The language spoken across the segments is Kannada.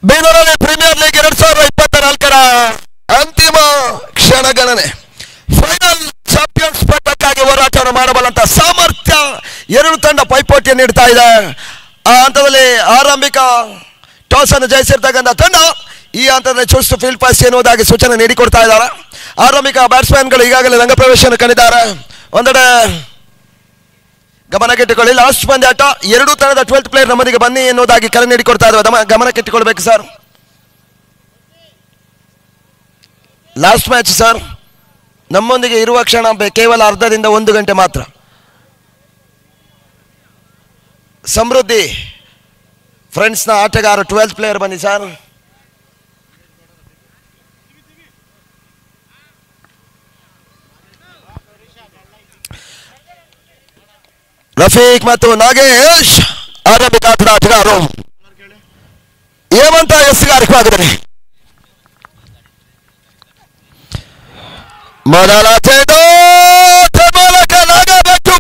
ಬೀದರಲ್ಲಿ ಪ್ರೀಮಿಯರ್ ಲೀಗ್ 2024ರ ಅಂತಿಮ ಕ್ಷಣಗಣನೆ. ಫೈನಲ್ ಚಾಂಪಿಯನ್ಸ್ ಪಟ್ಟಕ್ಕಾಗಿ ಹೋರಾಟವನ್ನು ಮಾಡಬಲ್ಲಂತ ಸಾಮರ್ಥ್ಯ ಎರಡು ತಂಡ ಪೈಪೋಟಿಯನ್ನು ನೀಡ್ತಾ ಇದೆ. ಆ ಹಂತದಲ್ಲಿ ಆರಂಭಿಕ ಟಾಸ್ ಅನ್ನು ಜಯಿಸಿರ್ತಕ್ಕಂಥ ತಂಡ ಈ ಹಂತದಲ್ಲಿ ಚೂಸ್ ಫೀಲ್ಡ್ ಪಾಸ್ ಎನ್ನುವುದಾಗಿ ಸೂಚನೆ ನೀಡಿಕೊಡ್ತಾ ಇದ್ದಾರೆ. ಆರಂಭಿಕ ಬ್ಯಾಟ್ಸ್ಮನ್ಗಳು ಈಗಾಗಲೇ ರಂಗ ಪ್ರವೇಶವನ್ನು ಕಂಡಿದ್ದಾರೆ. ಒಂದೆಡೆ ಗಮನಕ್ಕಿಟ್ಟುಕೊಳ್ಳಿ, ಲಾಸ್ಟ್ ಪಂದ್ಯಾಟ ಎರಡೂ ತಂಡದ 12th ಪ್ಲೇಯರ್ ನಮ್ಮದಿಗೆ ಬನ್ನಿ ಎನ್ನುವುದಾಗಿ ಕರೆ ನೀಡಿಕೊಡ್ತಾ ಇದ್ದಾರೆ. ಗಮನಕ್ಕಿಟ್ಟುಕೊಳ್ಬೇಕು ಸರ್. ಲಾಸ್ಟ್ ಮ್ಯಾಚ್ ಸರ್, ನಮ್ಮೊಂದಿಗೆ ಇರುವ ಕ್ಷಣ ಕೇವಲ ಅರ್ಧದಿಂದ 1 ಗಂಟೆ ಮಾತ್ರ. ಸಮೃದ್ಧಿ ಫ್ರೆಂಡ್ಸ್ನ ಆಟಗಾರ 12th ಪ್ಲೇಯರ್ ಬನ್ನಿ ಸರ್. ರಫೀಕ್ ಮತ್ತು ನಾಗೇಶ್ ಆರಂಭಿಕ ಆಟದ ಆಟಗಾರರು. ಹೇಮಂತ ಎಸ್ಗಾರಿಕವಾಗಿದ್ದಾರೆ. ಮೊದಲ ಮೂಲಕ ನಾಗಬೇಕು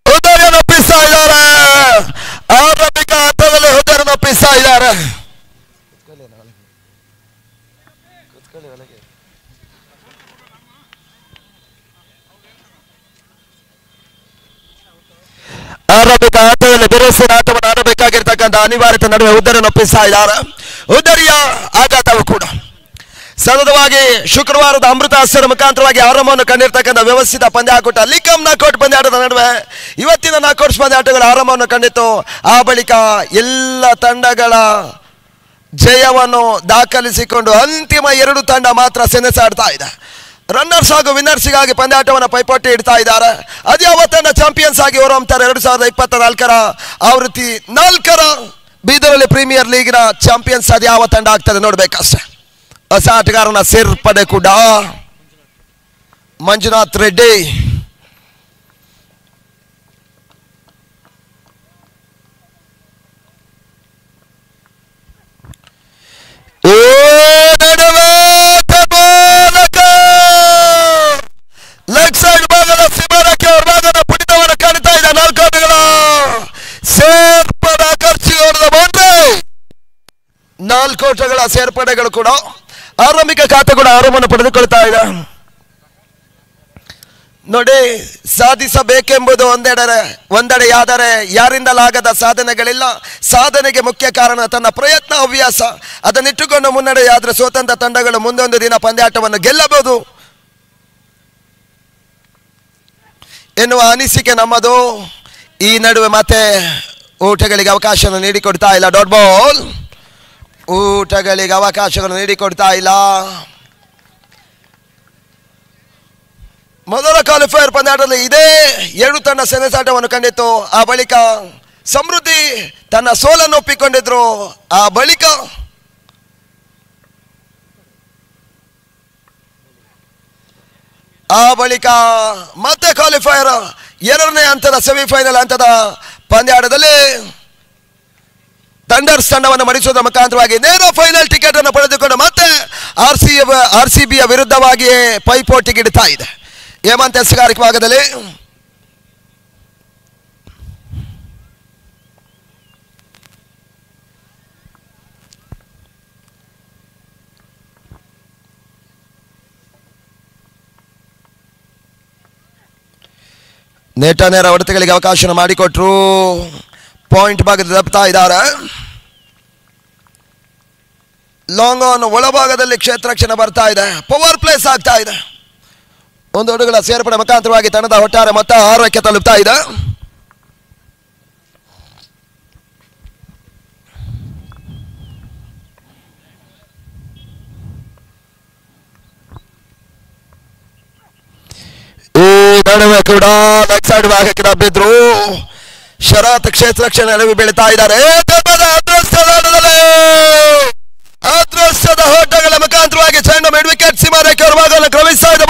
ಹುದ್ದೆಯನ್ನು ಒಪ್ಪಿಸ್ತಾ ಇದ್ದಾರೆ. ಆರಂಭಿಕ ಹಂತದಲ್ಲಿ ಹುದ್ದೆಯನ್ನು ಒಪ್ಪಿಸ್ತಾ ಇದ್ದಾರೆ. ಆರಂಭಿಕ ಹಂತದಲ್ಲಿ ಬಿರುಸಿನ ಆಟವನ್ನು ಆಡಬೇಕಾಗಿರ್ತಕ್ಕಂಥ ಅನಿವಾರ್ಯತೆ ನಡುವೆ ಹುದ್ದೆಯನ್ನು ಒಪ್ಪಿಸ್ತಾ ಇದ್ದಾರೆ. ಹುದ್ದರಿಯ ಆಘಾತವು ಕೂಡ ಸತತವಾಗಿ ಶುಕ್ರವಾರದ ಅಮೃತ ಹಸ್ತರ ಮುಖಾಂತರವಾಗಿ ಆರಂಭವನ್ನು ಕಂಡಿರ್ತಕ್ಕಂಥ ವ್ಯವಸ್ಥಿತ ಪಂದ್ಯಾಕೂಟ ಲಿಕಮ್ ನಾಕೌಟ್ ಪಂದ್ಯಾಟದ ನಡುವೆ ಇವತ್ತಿನ ನಾಕೌಟ್ಸ್ ಪಂದ್ಯಾಟಗಳ ಆರಂಭವನ್ನು ಕಂಡಿತ್ತು. ಆ ಬಳಿಕ ಎಲ್ಲ ತಂಡಗಳ ಜಯವನ್ನು ದಾಖಲಿಸಿಕೊಂಡು ಅಂತಿಮ 2 ತಂಡ ಮಾತ್ರ ಸೆಣಸಾಡ್ತಾ ಇದೆ. ರನ್ನರ್ಸ್ ಹಾಗೂ ವಿನ್ನರ್ಸ್ಗಾಗಿ ಪಂದ್ಯಾಟವನ್ನು ಪೈಪೋಟಿ ಇಡ್ತಾ ಇದ್ದಾರೆ. ಅದ್ಯಾವ ತಂಡ ಚಾಂಪಿಯನ್ಸ್ ಆಗಿ ಹೊರಹೊಮ್ಮುತ್ತಾರೆ 2024ರ ಆವೃತ್ತಿ 4ರ ಬೀದರಲ್ಲಿ ಪ್ರೀಮಿಯರ್ ಲೀಗಿನ ಚಾಂಪಿಯನ್ಸ್ ಅದ್ಯಾವ ತಂಡ ಆಗ್ತದೆ ನೋಡ್ಬೇಕಷ್ಟೆ. ಹೊಸ ಆಟಗಾರನ ಸೇರ್ಪಡೆ ಕೂಡ ಮಂಜುನಾಥ್ ರೆಡ್ಡಿ. ಲೆಗ್ ಸೈಡ್ ಭಾಗದ ಸಿಮರಕ್ಕೆ ಅವ್ರ ಭಾಗದ ಪುಟಿತವನ್ನು ಕಾಣ್ತಾ ಇದೆ. 4 ಆಟಗಳ ಸೇರ್ಪಡೆ ಖರ್ಚಿಗೆ ಬಂದ್ರೆ 4 ಆಟಗಳ ಸೇರ್ಪಡೆಗಳು ಕೂಡ ಆರಂಭಿಕ ಖಾತೆ ಕೂಡ ಆರಂಭವನ್ನು ಪಡೆದುಕೊಳ್ತಾ ಇದೆ. ನೋಡಿ, ಸಾಧಿಸಬೇಕೆಂಬುದು ಒಂದೆಡೆಯಾದರೆ ಯಾರಿಂದಲಾಗದ ಸಾಧನೆಗಳಿಲ್ಲ. ಸಾಧನೆಗೆ ಮುಖ್ಯ ಕಾರಣ ತನ್ನ ಪ್ರಯತ್ನ, ಹವ್ಯಾಸ. ಅದನ್ನಿಟ್ಟುಕೊಂಡು ಮುನ್ನಡೆಯಾದರೆ ಸ್ವತಂತ್ರ ತಂಡಗಳು ಮುಂದೊಂದು ದಿನ ಪಂದ್ಯಾಟವನ್ನು ಗೆಲ್ಲಬಹುದು ಎನ್ನುವ ಅನಿಸಿಕೆ ನಮ್ಮದು. ಈ ನಡುವೆ ಮತ್ತೆ ಊಟಗಳಿಗೆ ಅವಕಾಶವನ್ನು ನೀಡಿಕೊಡ್ತಾ ಇಲ್ಲ. Dot ball. ಊಟಗಳಿಗೆ ಅವಕಾಶಗಳನ್ನು ನೀಡಿಕೊಡ್ತಾ ಇಲ್ಲ. ಮೊದಲ ಕ್ವಾಲಿಫೈಯರ್ ಪಂದ್ಯಾಟದಲ್ಲಿ ಇದೇ 2 ತಂಡ ಸೆಣಸಾಟವನ್ನು ಕಂಡಿತ್ತು. ಆ ಬಳಿಕ ಸಮೃದ್ಧಿ ತನ್ನ ಸೋಲನ್ನು ಒಪ್ಪಿಕೊಂಡಿದ್ರು. ಆ ಬಳಿಕ ಮತ್ತೆ ಕ್ವಾಲಿಫೈಯರ್ 2ನೇ ಹಂತದ ಸೆಮಿಫೈನಲ್ ಹಂತದ ಪಂದ್ಯಾಟದಲ್ಲಿ ಥಂಡರ್ಸ್ ತಂಡವನ್ನು ಮಡಿಸುವುದರ ಮುಖಾಂತರವಾಗಿ ನೇರ ಫೈನಲ್ ಟಿಕೆಟ್ ಅನ್ನು ಪಡೆದುಕೊಂಡು ಮತ್ತೆ RCBಯ ವಿರುದ್ಧವಾಗಿಯೇ ಪೈಪೋಟಿಗಿಡ್ತಾ ಇದೆ. ಹೇಮಂತ್ ಎಸ್ಗಾರಿಕೆ ಭಾಗದಲ್ಲಿ ನೇರ ಹೊಡೆತಗಳಿಗೆ ಅವಕಾಶ ಮಾಡಿಕೊಟ್ರು. ಪಾಯಿಂಟ್ ಭಾಗದಲ್ಲಿ ತಪ್ಪುತ್ತಾ ಇದ್ದಾರೆ. ಲಾಂಗ್ ಆನ್ ಒಳಭಾಗದಲ್ಲಿ ಕ್ಷೇತ್ರ ರಕ್ಷಣೆ ಬರ್ತಾ ಇದೆ. ಪವರ್ ಪ್ಲೇಸ್ ಆಗ್ತಾ ಇದೆ. 1 ಹುಡುಗರ ಸೇರ್ಪಡೆ ಮುಖಾಂತರವಾಗಿ ತಂಡದ ಒಟ್ಟಾರೆ ಮೊತ್ತ 6ಕ್ಕೆ ತಲುಪ್ತಾ ಇದೆ. ಈ ನಡುವೆ ಕೂಡ ಲೆಗ್ ಸೈಡ್ ಭಾಗಕ್ಕೆ ದಬ್ಬಿದ್ರು. ಶರತ್ ಕ್ಷೇತ್ರ ರಕ್ಷಣೆ ನಡುವೆ ಬೀಳ್ತಾ ಇದ್ದಾರೆ. ಅದೃಷ್ಟದ ಹೋಟಗಳ ಮುಖಾಂತರವಾಗಿ ಚೆಂಡು ಮಿಡ್ ವಿಕೆಟ್ ಸೀಮಾರೇಖೆ ಅವರ ಭಾಗವನ್ನು ಕ್ರಮಿಸ್ತಾ ಇದೆ.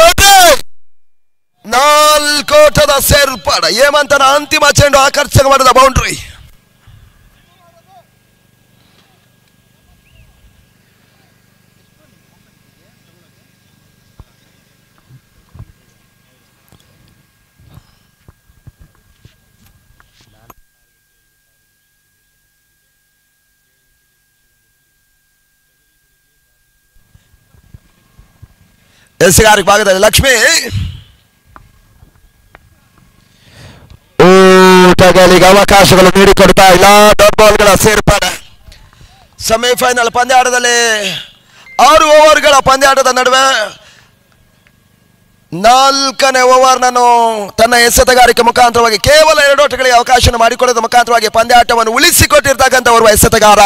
4 ಓಟದ ಸೇರ್ಪಡೆ. ಹೇಮಂತನ ಅಂತಿಮ ಚೆಂಡು ಆಕರ್ಷಕ ಮಾಡಿದ ಬೌಂಡ್ರಿ. ಎಸ್ಗಾರಿಕೆ ಭಾಗದಲ್ಲಿ ಲಕ್ಷ್ಮಿ ಊಟಗಳಿಗೆ ಅವಕಾಶಗಳು ನೀಡಿಕೊಡ್ತಾ ಇಲ್ಲ. ಡಾಟ್ ಬಾಲ್ಗಳ ಸೇರ್ಪಡೆ. ಸೆಮಿಫೈನಲ್ ಪಂದ್ಯಾಟದಲ್ಲಿ 6 ಓವರ್ಗಳ ಪಂದ್ಯಾಟದ ನಡುವೆ 4ನೇ ಓವರ್ನನ್ನು ತನ್ನ ಎಸೆತಗಾರಿಕೆ ಮುಖಾಂತರವಾಗಿ ಕೇವಲ 2 ಓಟಗಳಿಗೆ ಅವಕಾಶ ಮಾಡಿಕೊಡೋದ ಮುಖಾಂತರವಾಗಿ ಪಂದ್ಯಾಟವನ್ನು ಉಳಿಸಿಕೊಟ್ಟಿರ್ತಕ್ಕಂಥ ಓರ್ವ ಎಸೆತಗಾರ.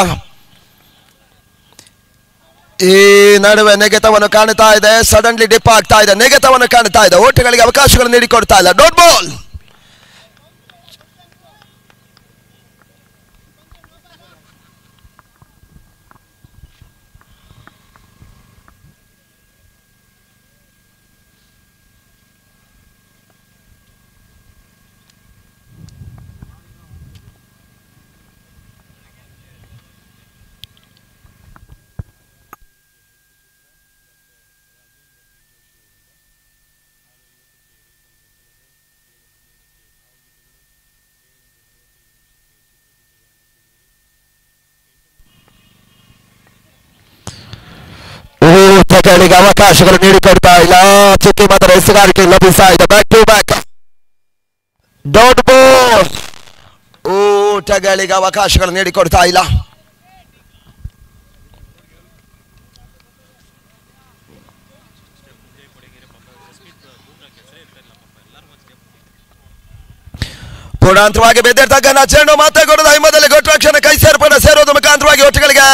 ಈ ನಡುವೆ ನೆಗೆತವನ್ನು ಕಾಣ್ತಾ ಇದೆ. ಸಡನ್ಲಿ ಡಿಪ್ ಆಗ್ತಾ ಇದೆ. ನೆಗೆತವನ್ನು ಕಾಣ್ತಾ ಇದೆ. ಓಟಗಳಿಗೆ ಅವಕಾಶಗಳು ನೀಡಿಕೊಡ್ತಾ ಇಲ್ಲ. Dot ball. ಊಟಗಳಿಗೆ ಅವಕಾಶಗಳು ನೀಡಿಕೊಡ್ತಾ ಇಲ್ಲ. ಚುಕ್ಕಿ ಮಾತ್ರ ಎಸೆಗಾರಿಕೆ ಲಭಿಸ್ತಾ ಇದೆ. Back to back dot ball. ಊಟಗಳಿಗೆ ಅವಕಾಶಗಳು ನೀಡಿಕೊಡ್ತಾ ಇಲ್ಲ. ಪೂರ್ಣಾಂತರವಾಗಿ ಬೆದ್ದಿರ್ತಕ್ಕಂಥ ಚೆಂಡು ಮತ್ತೆ ಕೊಡದ ಹಿಮ್ಮದಲ್ಲಿ ಗೊಟ್ಟರಕ್ಷಣ ಕೈ ಸೇರೋದು ಮುಖಾಂತರವಾಗಿ ಒಟ್ಟುಗಳಿಗೆ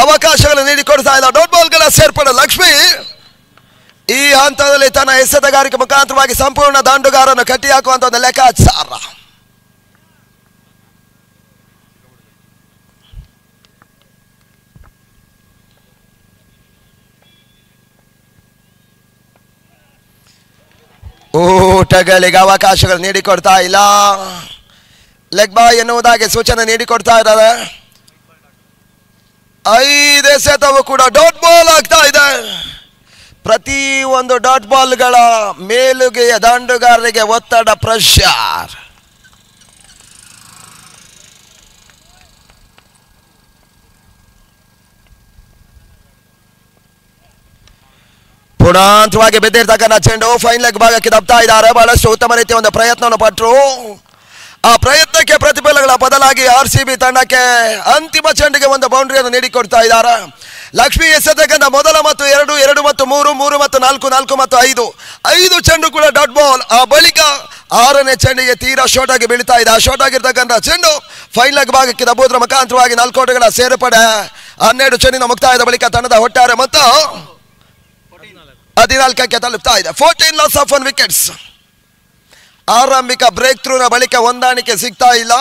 ಅವಕಾಶಗಳು ನೀಡಿಕೊಡ್ತಾ ಇಲ್ಲ. ಡಾಟ್ ಬಾಲ್ಗಳ ಸೇರ್ಪಡೆ. ಲಕ್ಷ್ಮಿ ಈ ಹಂತದಲ್ಲಿ ತನ್ನ ಎಸೆತಗಾರಿಕೆ ಮುಖಾಂತರವಾಗಿ ಸಂಪೂರ್ಣ ದಾಂಡುಗಾರನ್ನು ಕಟ್ಟಿ ಹಾಕುವಂತ ಒಂದು ಲೆಕ್ಕಾಚಾರ. ಊಟಗಳಿಗೆ ಅವಕಾಶಗಳು ನೀಡಿಕೊಡ್ತಾ ಇಲ್ಲ. ಲೆಗ್ ಬಾಯ್ ಎನ್ನುವುದಾಗಿ ಸೂಚನೆ ನೀಡಿಕೊಡ್ತಾ ಇದ್ದಾರೆ. 5 ಎಸೆತವು ಕೂಡ ಡಾಟ್ ಬಾಲ್ ಆಗ್ತಾ ಇದೆ. ಪ್ರತಿ ಒಂದು ಡಾಟ್ ಬಾಲ್ಗಳ ಮೇಲುಗೆಯ ದಾಂಡುಗಾರರಿಗೆ ಒತ್ತಡ, ಪ್ರೆಷರ್. ಪುಣಾಂತವಾಗಿ ಬಿದ್ದಿರ್ತಕ್ಕಂಥ ಚೆಂಡು ಫೈನ್ ಲೆಗ್ ಭಾಗಕ್ಕೆ ದಬ್ತಾ ಇದ್ದಾರೆ. ಬಹಳಷ್ಟು ಉತ್ತಮ ರೀತಿಯ ಒಂದು ಪ್ರಯತ್ನವನ್ನು ಪಟ್ಟರು. ಆ ಪ್ರಯತ್ನಕ್ಕೆ ಪ್ರತಿಫಲಗಳ ಬದಲಾಗಿ RCB ತಂಡಕ್ಕೆ ಅಂತಿಮ ಚೆಂಡಿಗೆ ಒಂದು ಬೌಂಡ್ರಿಯನ್ನು ನೀಡಿಕೊಡ್ತಾ ಇದ್ದಾರೆ. ಲಕ್ಷ್ಮಿ ಎಸೆತಕ್ಕಂಥ ಮೊದಲ ಮತ್ತು 2, 2 ಮತ್ತು 3, 3 ಮತ್ತು 4, 4 ಮತ್ತು 5 ಚೆಂಡು ಕೂಡ ಡಾಟ್ ಬಾಲ್. ಆ ಬಳಿಕ 6ನೇ ಚೆಂಡಿಗೆ ತೀರಾ ಶಾರ್ಟ್ ಆಗಿ ಬೀಳ್ತಾ ಇದೆ. ಆ ಶಾರ್ಟ್ ಆಗಿರ್ತಕ್ಕಂಥ ಚೆಂಡು ಫೈನ್ ಲೆಗ್ ಭಾಗಕ್ಕೆ ದಬ್ಬುವುದರ ಮುಖಾಂತರವಾಗಿ 4 ಓಟಗಳ ಸೇರ್ಪಡೆ. 12 ಚೆಂಡಿನ ಮುಕ್ತಾಯದ ಬಳಿಕ ತಂಡದ ಒಟ್ಟಾರೆ ಮತ್ತು 14ಕ್ಕೆ ತಲುಪ್ತಾ ಇದೆ. 14 ಲಾಸ್ ಆಫ್ 1 ವಿಕೆಟ್ಸ್. ಆರಂಭಿಕ ಬ್ರೇಕ್ ಥ್ರೂನ ಬಳಿಕ ಹೊಂದಾಣಿಕೆ ಸಿಗ್ತಾ ಇಲ್ಲ.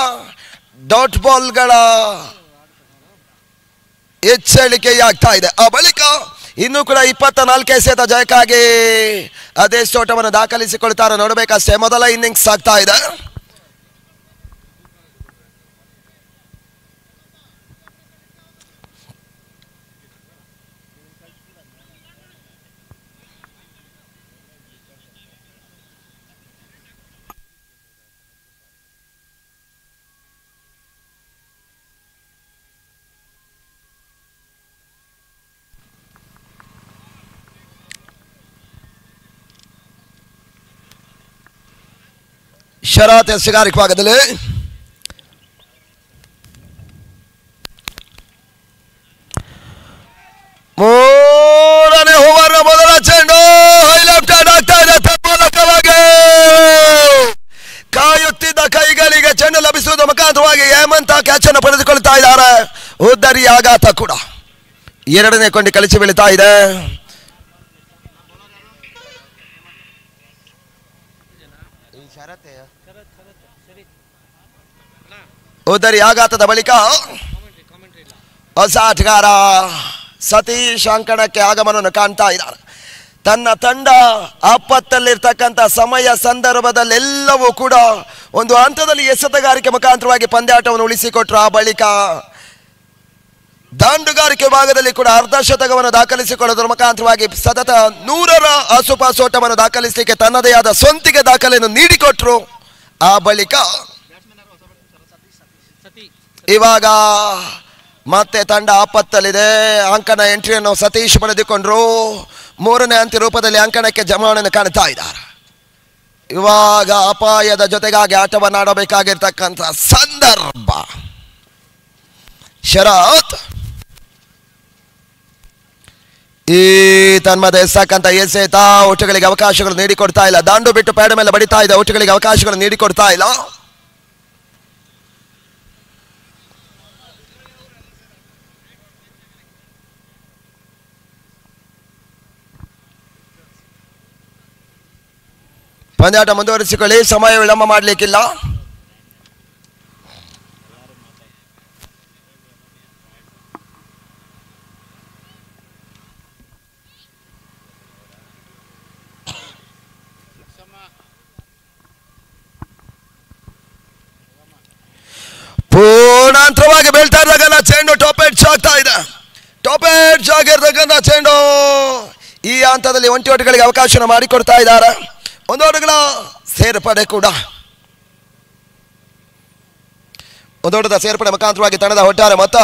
ಡಾಟ್ ಬಾಲ್ಗಳ ಹೆಚ್ಚಳಿಕೆಯಾಗ್ತಾ ಇದೆ. ಆ ಬಳಿಕ ಇನ್ನೂ ಕೂಡ 24 ಎಸೆತ ಜಯಕ್ಕಾಗಿ ಅದೆಷ್ಟು ಓಟವನ್ನು ದಾಖಲಿಸಿಕೊಳ್ತಾರೆ ನೋಡಬೇಕಷ್ಟೇ. ಮೊದಲ ಇನ್ನಿಂಗ್ಸ್ ಆಗ್ತಾ ಇದೆ. ಶರತ್ ಎಸೆಗಾರಿಕೆ ಭಾಗದಲ್ಲಿ ಮೂರನೇ ಓವರ್ನ ಮೊದಲ ಚೆಂಡು ಹೈ ಲೆಫ್ಟ್ ಹ್ಯಾಂಡ್ ಆಗ್ತಾ ಇದೆ. ತನ್ಮೂಲಕವಾಗಿ ಕಾಯುತ್ತಿದ್ದ ಕೈಗಳಿಗೆ ಚೆಂಡು ಲಭಿಸುವುದರ ಮುಖಾಂತರವಾಗಿ ಹೇಮಂತ ಕ್ಯಾಚ್ ಅನ್ನು ಪಡೆದುಕೊಳ್ತಾ ಇದ್ದಾರೆ. ಉದ್ದರಿ ಆಘಾತ ಕೂಡ 2ನೇ ಕೊಂಡಿ ಕಳಿಸಿ ಬೀಳ್ತಾ ಇದೆ. ಉದ್ದರಿ ಆಘಾತದ ಬಳಿಕ ಹೊಸ ಆಟಗಾರ ಸತೀಶ್ ಅಂಕಣಕ್ಕೆ ಆಗಮನವನ್ನು ಕಾಣ್ತಾ ಇದ್ದಾರೆ. ತನ್ನ ತಂಡ ಆಪತ್ತಲ್ಲಿರ್ತಕ್ಕಂಥ ಸಮಯ ಸಂದರ್ಭದಲ್ಲೆಲ್ಲವೂ ಕೂಡ ಒಂದು ಹಂತದಲ್ಲಿ ಎಸೆತಗಾರಿಕೆ ಮುಖಾಂತರವಾಗಿ ಪಂದ್ಯಾಟವನ್ನು ಉಳಿಸಿಕೊಟ್ರು. ಆ ಬಳಿಕ ದಾಂಡುಗಾರಿಕೆ ಭಾಗದಲ್ಲಿ ಕೂಡ ಅರ್ಧ ಶತಕವನ್ನು ದಾಖಲಿಸಿಕೊಳ್ಳೋದ್ರ ಮುಖಾಂತರವಾಗಿ ಸತತ 100ರ ಆಸುಪಾಸೋಟವನ್ನು ದಾಖಲಿಸಲಿಕ್ಕೆ ತನ್ನದೇ ಆದ ಸ್ವಂತಿಗೆ ದಾಖಲೆಯನ್ನು ನೀಡಿಕೊಟ್ರು. ಆ ಬಳಿಕ ಇವಾಗ ಮತ್ತೆ ತಂಡ ಆಪತ್ತಲ್ಲಿದೆ. ಅಂಕನ ಎಂಟ್ರಿಯನ್ನು ಸತೀಶ್ ಪಡೆದುಕೊಂಡ್ರು. ಮೂರನೇ ಅಂತ್ಯ ರೂಪದಲ್ಲಿ ಅಂಕಣಕ್ಕೆ ಜಮಾವಣೆಯನ್ನು ಕಾಣ್ತಾ ಇದ್ದಾರೆ. ಇವಾಗ ಅಪಾಯದ ಜೊತೆಗಾಗಿ ಆಟವನ್ನು ಆಡಬೇಕಾಗಿರ್ತಕ್ಕಂಥ ಸಂದರ್ಭ. ಶರತ್ ಈ ತನ್ಮದ ಎಸ್ತಕ್ಕಂಥ ಎಸೆತ ಓಟಗಳಿಗೆ ಅವಕಾಶಗಳು ನೀಡಿಕೊಡ್ತಾ ಇಲ್ಲ. ದಾಂಡು ಬಿಟ್ಟು ಪ್ಯಾಡ್ ಮೇಲೆ ಬಡಿತಾ ಇದೆ, ಓಟಗಳಿಗೆ ಅವಕಾಶಗಳು ನೀಡಿಕೊಡ್ತಾ ಇಲ್ಲ. ಪಂದ್ಯಾಟ ಮುಂದುವರಿಸಿಕೊಳ್ಳಿ, ಸಮಯ ವಿಳಂಬ ಮಾಡಲಿಕ್ಕಿಲ್ಲ. ಪೂರ್ಣಾಂತರವಾಗಿ ಬೀಳ್ತಾ ಇರ್ತಕ್ಕಂಥ ಚೆಂಡು ಟಾಪ್ ಎಡ್ಜ್ ಆಗ್ತಾ ಇದೆ. ಟಾಪ್ ಎಡ್ಜ್ ಆಗಿರ್ತಕ್ಕಂಥ ಚೆಂಡು ಈ ಹಂತದಲ್ಲಿ ಒಂಟಿ ಓಟಗಳಿಗೆ ಅವಕಾಶ ಮಾಡಿಕೊಡ್ತಾ ಇದ್ದಾರೆ. ಒಂದು ಓಟಗಳ ಸೇರ್ಪಡೆ ಕೂಡ, ಒಂದು ಓಟದ ಸೇರ್ಪಡೆ ಮುಖಾಂತರವಾಗಿ ತಂಡದ ಒಟ್ಟಾರೆ ಮೊತ್ತ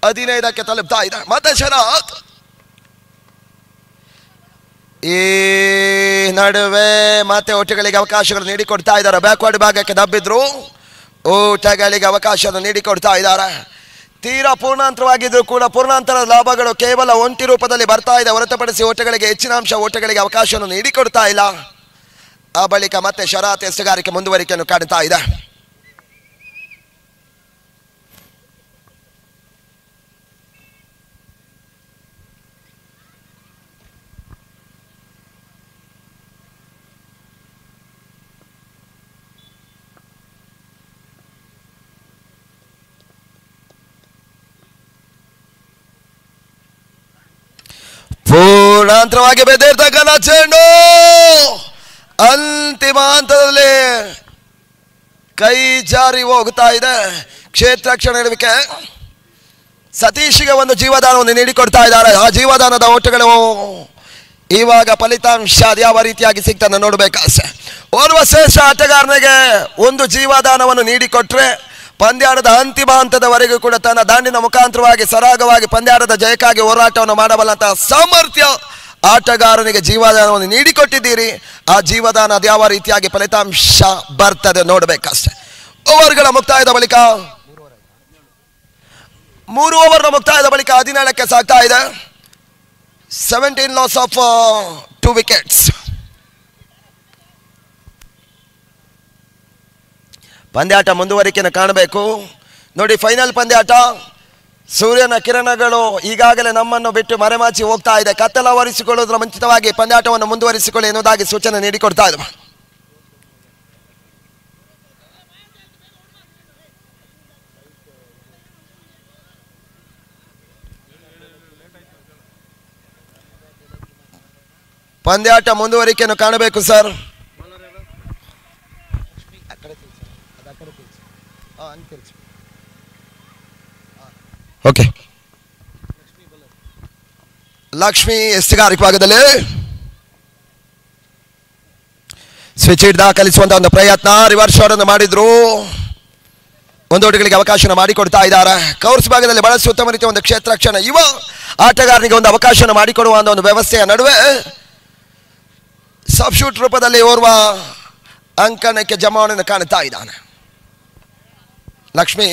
15ಕ್ಕೆ ತಲುಪ್ತಾ ಇದೆ. ಮತ್ತೆ ಶರತ್ ಈ ನಡುವೆ ಮತ್ತೆ ಓಟಗಳಿಗೆ ಅವಕಾಶಗಳು ನೀಡಿಕೊಡ್ತಾ ಇದ್ದಾರೆ. ಬ್ಯಾಕ್ವರ್ಡ್ ಭಾಗಕ್ಕೆ ದಬ್ಬಿದ್ರು, ಓಟಗಳಿಗೆ ಅವಕಾಶವನ್ನು ನೀಡಿಕೊಡ್ತಾ ಇದ್ದಾರೆ. ತೀರಾ ಪೂರ್ಣಾಂತರವಾಗಿದ್ರು ಕೂಡ ಪೂರ್ಣಾಂತರದ ಲಾಭಗಳು ಕೇವಲ ಒಂಟಿ ರೂಪದಲ್ಲಿ ಬರ್ತಾ ಇದೆ ಹೊರತುಪಡಿಸಿ ಓಟಗಳಿಗೆ ಹೆಚ್ಚಿನ ಅಂಶ ಓಟಗಳಿಗೆ ಅವಕಾಶವನ್ನು ನೀಡಿಕೊಡ್ತಾ ಇಲ್ಲ. ಆ ಬಳಿಕ ಮತ್ತೆ ಶರತ್ ಎಸ್ತುಗಾರಿಕೆ ಮುಂದುವರಿಕೆಯನ್ನು ಕಾಣ್ತಾ ಇದೆ. ಪೂರ್ಣಾಂತರವಾಗಿ ಬೆದೆರ್ತಕ್ಕಂಥ ಚೆಂಡು ಅಂತಿಮ ಹಂತದಲ್ಲಿ ಕೈ ಜಾರಿ ಹೋಗ್ತಾ ಇದೆ. ಕ್ಷೇತ್ರ ರಕ್ಷಣೆ ನಡುವಿಕೆ ಸತೀಶ್ಗೆ ಒಂದು ಜೀವದಾನವನ್ನು ನೀಡಿಕೊಡ್ತಾ ಇದ್ದಾರೆ. ಆ ಜೀವದಾನದ ಓಟಗಳು ಇವಾಗ ಫಲಿತಾಂಶ ಯಾವ ರೀತಿಯಾಗಿ ಸಿಗ್ತಾನೆ ನೋಡ್ಬೇಕಷ್ಟೆ. ಓರ್ವ ಶ್ರೇಷ್ಠ ಆಟಗಾರನಿಗೆ ಒಂದು ಜೀವದಾನವನ್ನು ನೀಡಿಕೊಟ್ರೆ ಪಂದ್ಯಾಟದ ಅಂತಿಮ ಹಂತದವರೆಗೂ ಕೂಡ ತನ್ನ ದಾಂಡಿನ ಮುಖಾಂತರವಾಗಿ ಸರಾಗವಾಗಿ ಪಂದ್ಯಾಟದ ಜಯಕ್ಕಾಗಿ ಹೋರಾಟವನ್ನು ಮಾಡಬಲ್ಲಂತಹ ಸಾಮರ್ಥ್ಯ ಆಟಗಾರನಿಗೆ ಜೀವದಾನವನ್ನು ನೀಡಿಕೊಟ್ಟಿದ್ದೀರಿ. ಆ ಜೀವದಾನ ಯಾವ ರೀತಿಯಾಗಿ ಫಲಿತಾಂಶ ಬರ್ತದೆ ನೋಡ್ಬೇಕಷ್ಟೆ. ಓವರ್ಗಳ ಮುಕ್ತಾಯದ ಬಳಿಕ 3 ಓವರ್ನ ಮುಕ್ತಾಯದ ಬಳಿಕ 17ಕ್ಕೆ ಸಾಗ್ತಾ ಇದೆ. 17 ಲಾಸ್ ಆಫ್ 2 ವಿಕೆಟ್ಸ್. ಪಂದ್ಯಾಟ ಮುಂದುವರಿಕೆಯನ್ನು ಕಾಣಬೇಕು ನೋಡಿ. ಫೈನಲ್ ಪಂದ್ಯಾಟ. ಸೂರ್ಯನ ಕಿರಣಗಳು ಈಗಾಗಲೇ ನಮ್ಮನ್ನು ಬಿಟ್ಟು ಮರೆಮಾಚಿ ಹೋಗ್ತಾ ಇದೆ. ಕತ್ತಲವರಿಸಿಕೊಳ್ಳುವುದರ ಮುಂಚಿತವಾಗಿ ಪಂದ್ಯಾಟವನ್ನು ಮುಂದುವರಿಸಿಕೊಳ್ಳಿ ಎನ್ನುವುದಾಗಿ ಸೂಚನೆ ನೀಡಿಕೊಡ್ತಾ ಇದೆ. ಪಂದ್ಯಾಟ ಮುಂದುವರಿಕೆಯನ್ನು ಕಾಣಬೇಕು ಸರ್. ಓಕೆ, ಲಕ್ಷ್ಮಿ ಎಸ್ತುಗಾರಿಕೆ ಭಾಗದಲ್ಲಿ ಸ್ವಿಚ್ ಹಿಟ್ ದಾಖಲಿಸುವಂತಹ ಒಂದು ಪ್ರಯತ್ನ. ರಿವರ್ಸ್ ಶಾಟ್ ಅನ್ನು ಮಾಡಿದ್ರು. ಒಂದು ಓಟಗಳಿಗೆ ಅವಕಾಶ ಮಾಡಿಕೊಡ್ತಾ ಇದ್ದಾರೆ. ಕೌರ್ಸ್ ಭಾಗದಲ್ಲಿ ಬಹಳಷ್ಟು ಉತ್ತಮ ರೀತಿಯ ಒಂದು ಕ್ಷೇತ್ರ ರಕ್ಷಣೆ ಯುವ ಆಟಗಾರನಿಗೆ ಒಂದು ಅವಕಾಶ ಮಾಡಿಕೊಡುವ ಒಂದು ವ್ಯವಸ್ಥೆಯ ನಡುವೆ ಸಬ್ಶೂಟ್ ರೂಪದಲ್ಲಿ ಓರ್ವ ಅಂಕಣಕ್ಕೆ ಜಮಾವಣೆಯನ್ನು ಕಾಣುತ್ತಾ ಇದ್ದಾನೆ. ಲಕ್ಷ್ಮಿ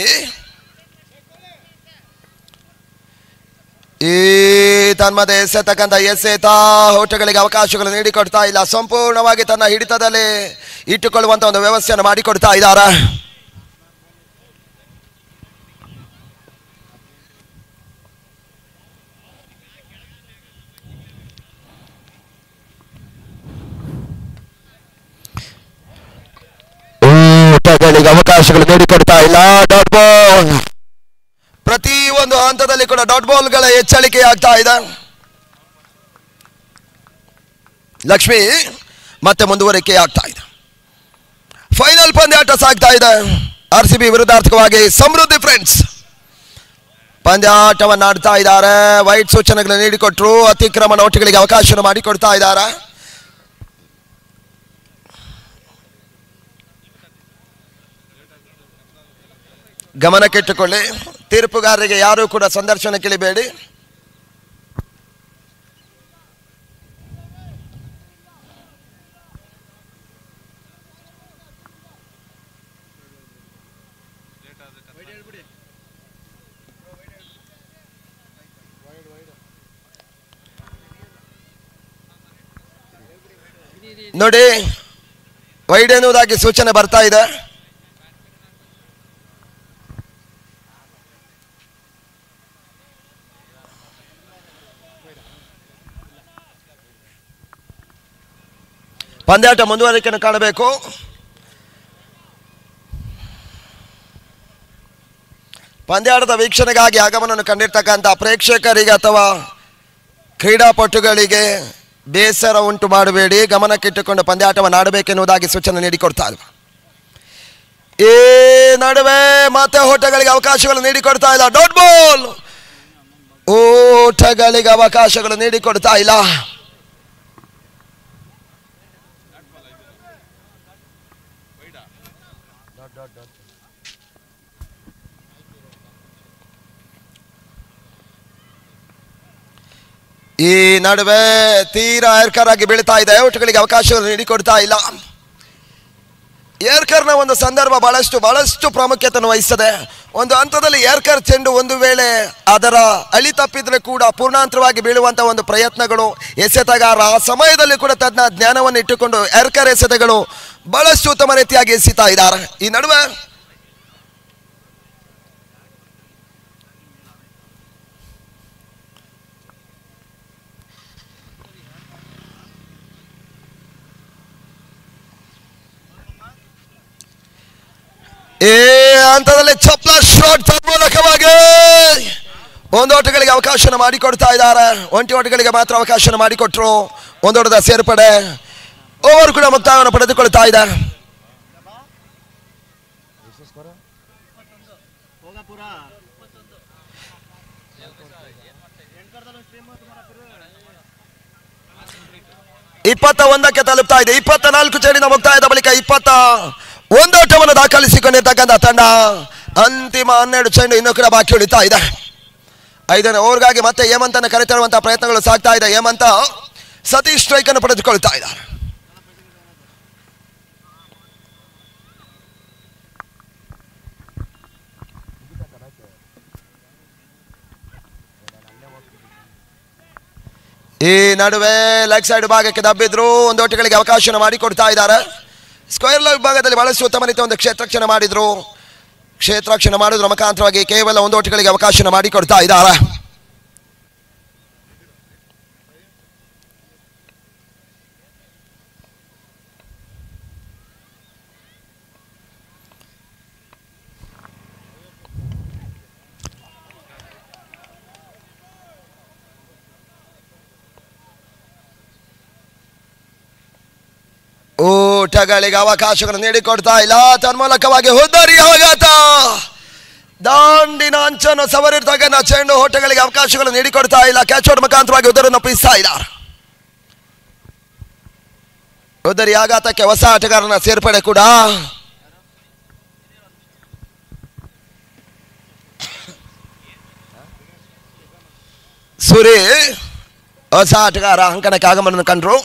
ಈ ತನ್ಮದೆ ಎಸೆತಕ್ಕಂಥ ಎಸೆತ ಓಟಗಳಿಗೆ ಅವಕಾಶಗಳು ನೀಡಿಕೊಡ್ತಾ ಇಲ್ಲ. ಸಂಪೂರ್ಣವಾಗಿ ತನ್ನ ಹಿಡಿತದಲ್ಲಿ ಇಟ್ಟುಕೊಳ್ಳುವಂತ ಒಂದು ವ್ಯವಸ್ಥೆಯನ್ನು ಮಾಡಿಕೊಡ್ತಾ ಇದ್ದಾರೆ. ಓಟಗಳಿಗೆ ಅವಕಾಶಗಳು ನೀಡಿಕೊಡ್ತಾ ಇಲ್ಲ. Dot ball. ಪ್ರತಿ ಒಂದು ಹಂತದಲ್ಲಿ ಕೂಡ ಡಾಟ್ ಬಾಲ್ಗಳ ಹೆಚ್ಚಳಿಕೆ ಆಗ್ತಾ ಇದೆ. ಲಕ್ಷ್ಮಿ ಮತ್ತೆ ಮುಂದುವರಿಕೆ ಆಗ್ತಾ ಇದೆ. ಫೈನಲ್ ಪಂದ್ಯಾಟ ಸಾಗ್ತಾ ಇದೆ. RCB ವಿರುದ್ಧಾರ್ಥಕವಾಗಿ ಸಮೃದ್ಧಿ ಫ್ರೆಂಡ್ಸ್ ಪಂದ್ಯಾಟವನ್ನು ಆಡ್ತಾ ಇದ್ದಾರೆ. ವೈಟ್ ಸೂಚನೆಗಳನ್ನು ನೀಡಿಕೊಟ್ರು. ಅತಿಕ್ರಮಣ ಓಟಗಳಿಗೆ ಅವಕಾಶ ಮಾಡಿಕೊಡ್ತಾ ಇದ್ದಾರೆ. ಗಮನಕ್ಕಿಟ್ಟುಕೊಳ್ಳಿ, ತೀರ್ಪುಗಾರರಿಗೆ ಯಾರೂ ಕೂಡ ಸಂದರ್ಶನ ಕೇಳಿಬೇಡಿ. ನೋಡಿ, ವೈಡ್ ಎನ್ನುವುದಾಗಿ ಸೂಚನೆ ಬರ್ತಾ ಇದೆ. ಪಂದ್ಯಾಟ ಮುಂದುವರಿಕೆಯನ್ನು ಕಾಣಬೇಕು. ಪಂದ್ಯಾಟದ ವೀಕ್ಷಣೆಗಾಗಿ ಆಗಮನವನ್ನು ಕಂಡಿರ್ತಕ್ಕಂಥ ಪ್ರೇಕ್ಷಕರಿಗೆ ಅಥವಾ ಕ್ರೀಡಾಪಟುಗಳಿಗೆ ಬೇಸರ ಉಂಟು ಮಾಡಬೇಡಿ. ಗಮನಕ್ಕಿಟ್ಟುಕೊಂಡು ಪಂದ್ಯಾಟವನ್ನು ಆಡಬೇಕೆನ್ನುವುದಾಗಿ ಸೂಚನೆ ನೀಡಿಕೊಡ್ತಾ ಇಲ್ಲ. ಈ ನಡುವೆ ಮತ್ತೆ ಓಟಗಳಿಗೆ ಅವಕಾಶಗಳು ನೀಡಿಕೊಡ್ತಾ ಇಲ್ಲ. ಡಾಟ್ ಬಾಲ್, ಓಟಗಳಿಗೆ ಅವಕಾಶಗಳು ನೀಡಿಕೊಡ್ತಾ ಇಲ್ಲ. ಈ ನಡುವೆ ತೀರಾ ಏರ್ಕರ್ ಆಗಿ ಬೀಳ್ತಾ ಇದೆ. ಓಟಗಳಿಗೆ ಅವಕಾಶಗಳು ನೀಡಿಕೊಡ್ತಾ ಇಲ್ಲ. ಏರ್ಕರ್ನ ಒಂದು ಸಂದರ್ಭ ಬಹಳಷ್ಟು ಪ್ರಾಮುಖ್ಯತೆಯನ್ನು ವಹಿಸ್ತದೆ. ಒಂದು ಹಂತದಲ್ಲಿ ಏರ್ಕರ್ ಚೆಂಡು ಒಂದು ವೇಳೆ ಅದರ ಅಳಿ ತಪ್ಪಿದ್ರೆ ಕೂಡ ಪೂರ್ಣಾಂತರವಾಗಿ ಬೀಳುವಂತಹ ಒಂದು ಪ್ರಯತ್ನಗಳು ಎಸೆತಗಾರ ಆ ಸಮಯದಲ್ಲಿ ಕೂಡ ತನ್ನ ಜ್ಞಾನವನ್ನು ಇಟ್ಟುಕೊಂಡು ಏರ್ಕರ್ ಎಸೆತಗಳು ಬಹಳಷ್ಟು ಉತ್ತಮ ರೀತಿಯಾಗಿ ಎಸೆತಾ ಇದ್ದಾರೆ. ಈ ನಡುವೆ ಈ ಹಂತದಲ್ಲಿ ಚಪ್ಲ ಶಾಟ್ ಮೂಲಕವಾಗಿ ಒಂದು ಓಟಗಳಿಗೆ ಅವಕಾಶನ ಮಾಡಿಕೊಡ್ತಾ ಇದ್ದಾರೆ. ಒಂಟಿ ಓಟಗಳಿಗೆ ಮಾತ್ರ ಅವಕಾಶನ ಮಾಡಿಕೊಟ್ರು. ಒಂದೋಟದ ಸೇರ್ಪಡೆ ಓವರ್ ಕೂಡ ಮುಕ್ತಾಯವನ್ನು ಪಡೆದುಕೊಳ್ತಾ ಇದೆ. ಇಪ್ಪತ್ತ ತಲುಪ್ತಾ ಇದೆ. 24 ಚೆಂಡಿನ ಮುಕ್ತಾಯದ ಬಳಿಕ 21 ಓಟವನ್ನು ದಾಖಲಿಸಿಕೊಂಡಿರ್ತಕ್ಕಂಥ ತಂಡ ಅಂತಿಮ 12 ಚೆಂಡು ಇನ್ನೂ ಕೂಡ ಬಾಕಿ ಉಳಿತಾ ಇದೆ. 5ನೇ ಓವರ್ಗಾಗಿ ಮತ್ತೆ ಹೇಮಂತನ ಕರೆತರುವಂತಹ ಪ್ರಯತ್ನಗಳು ಸಾಗ್ತಾ ಇದೆ. ಹೇಮಂತ ಸತೀಶ್ ಸ್ಟ್ರೈಕ್ ಅನ್ನು ಪಡೆದುಕೊಳ್ತಾ ಇದ್ದಾರೆ. ಈ ನಡುವೆ ಲೆಗ್ ಸೈಡ್ ಭಾಗಕ್ಕೆ ದಬ್ಬಿದ್ರು. ಒಂದು ಓಟಗಳಿಗೆ ಅವಕಾಶನ ಮಾಡಿಕೊಡ್ತಾ ಇದ್ದಾರೆ. ಸ್ಕ್ವೇರ್ ಲೆಗ್ ವಿಭಾಗದಲ್ಲಿ ಬಹಳಷ್ಟು ಉತ್ತಮ ರೀತಿಯ ಒಂದು ಕ್ಷೇತ್ರಕ್ಷಣೆ ಮಾಡಿದ್ರು. ಕ್ಷೇತ್ರಕ್ಷಣೆ ಮಾಡೋದ್ರ ಮುಖಾಂತರವಾಗಿ ಕೇವಲ ಒಂದು ಓಟಗಳಿಗೆ ಅವಕಾಶನ ಮಾಡಿಕೊಡ್ತಾ ಇದ್ದಾರೆ. ಊಟಗಳಿಗೆ ಅವಕಾಶಗಳನ್ನು ನೀಡಿಕೊಡ್ತಾ ಇಲ್ಲ. ತನ್ಮೂಲಕವಾಗಿ ಹುದ್ದರಿ ಆಘಾತ, ದಾಂಡಿನ ಅಂಚನ್ನು ಸವರಿರ್ತಕ್ಕಂಥ ಚೆಂಡು ಓಟಗಳಿಗೆ ಅವಕಾಶಗಳು ನೀಡಿಕೊಡ್ತಾ ಇಲ್ಲ. ಕ್ಯಾಚ್ ಔಟ್ ಮುಖಾಂತರವಾಗಿ ಉದ್ದರನ್ನು ಒಪ್ಪಿಸ್ತಾ ಇದ್ದಾರೆ. ಉದ್ದರಿ ಆಘಾತಕ್ಕೆ ಹೊಸ ಆಟಗಾರನ ಸೇರ್ಪಡೆ ಕೂಡ. ಸುರಿ ಹೊಸ ಆಟಗಾರ ಅಂಕಣಕ್ಕೆ ಆಗಮನ ಕಂಡ್ರು.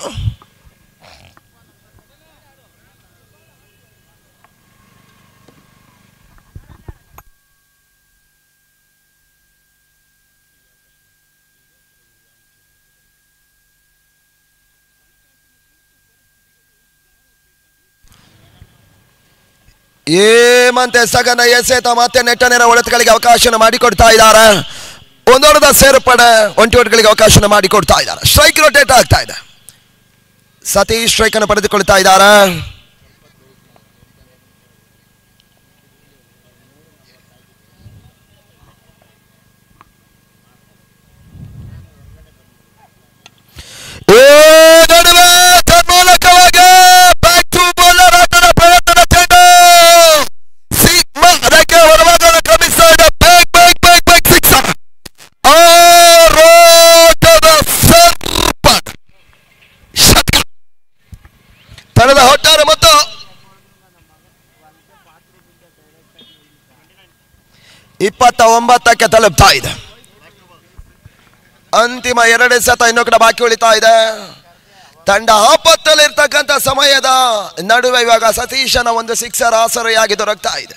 ಏಮಂತೆ ಸಗನ ಎಸೆತ ಮತ್ತೆ ನೆಟ್ಟನೇರ ಹೊಡೆತಗಳಿಗೆ ಅವಕಾಶನ ಮಾಡಿಕೊಡ್ತಾ ಇದ್ದಾರೆ. ಒಂದೊಡದ ಸೇರ್ಪಡೆ ಒಂಟಿ ಓಟಗಳಿಗೆ ಅವಕಾಶನ ಮಾಡಿಕೊಡ್ತಾ ಇದ್ದಾರೆ. ಸ್ಟ್ರೈಕ್ ರೊಟೇಟ್ ಆಗ್ತಾ ಇದೆ. ಸತೀಶ್ ಸ್ಟ್ರೈಕ್ ಅನ್ನು ಪಡೆದುಕೊಳ್ತಾ ಇದ್ದಾರೆ. ತಂಡದ ಒಟ್ಟಾರೆ ಮೊತ್ತ 29ಕ್ಕೆ ತಲುಪ್ತಾ ಇದೆ. ಅಂತಿಮ 2 ಸತ ಇನ್ನೂ ಕೂಡ ಬಾಕಿ ಉಳಿತಾ ಇದೆ. ತಂಡ ಆಪತ್ತಲ್ಲಿರ್ತಕ್ಕಂಥ ಸಮಯದ ನಡುವೆ ಇವಾಗ ಸತೀಶನ ಒಂದು ಸಿಕ್ಸರ್ ಆಸರೆಯಾಗಿ ದೊರಕ್ತಾ ಇದೆ.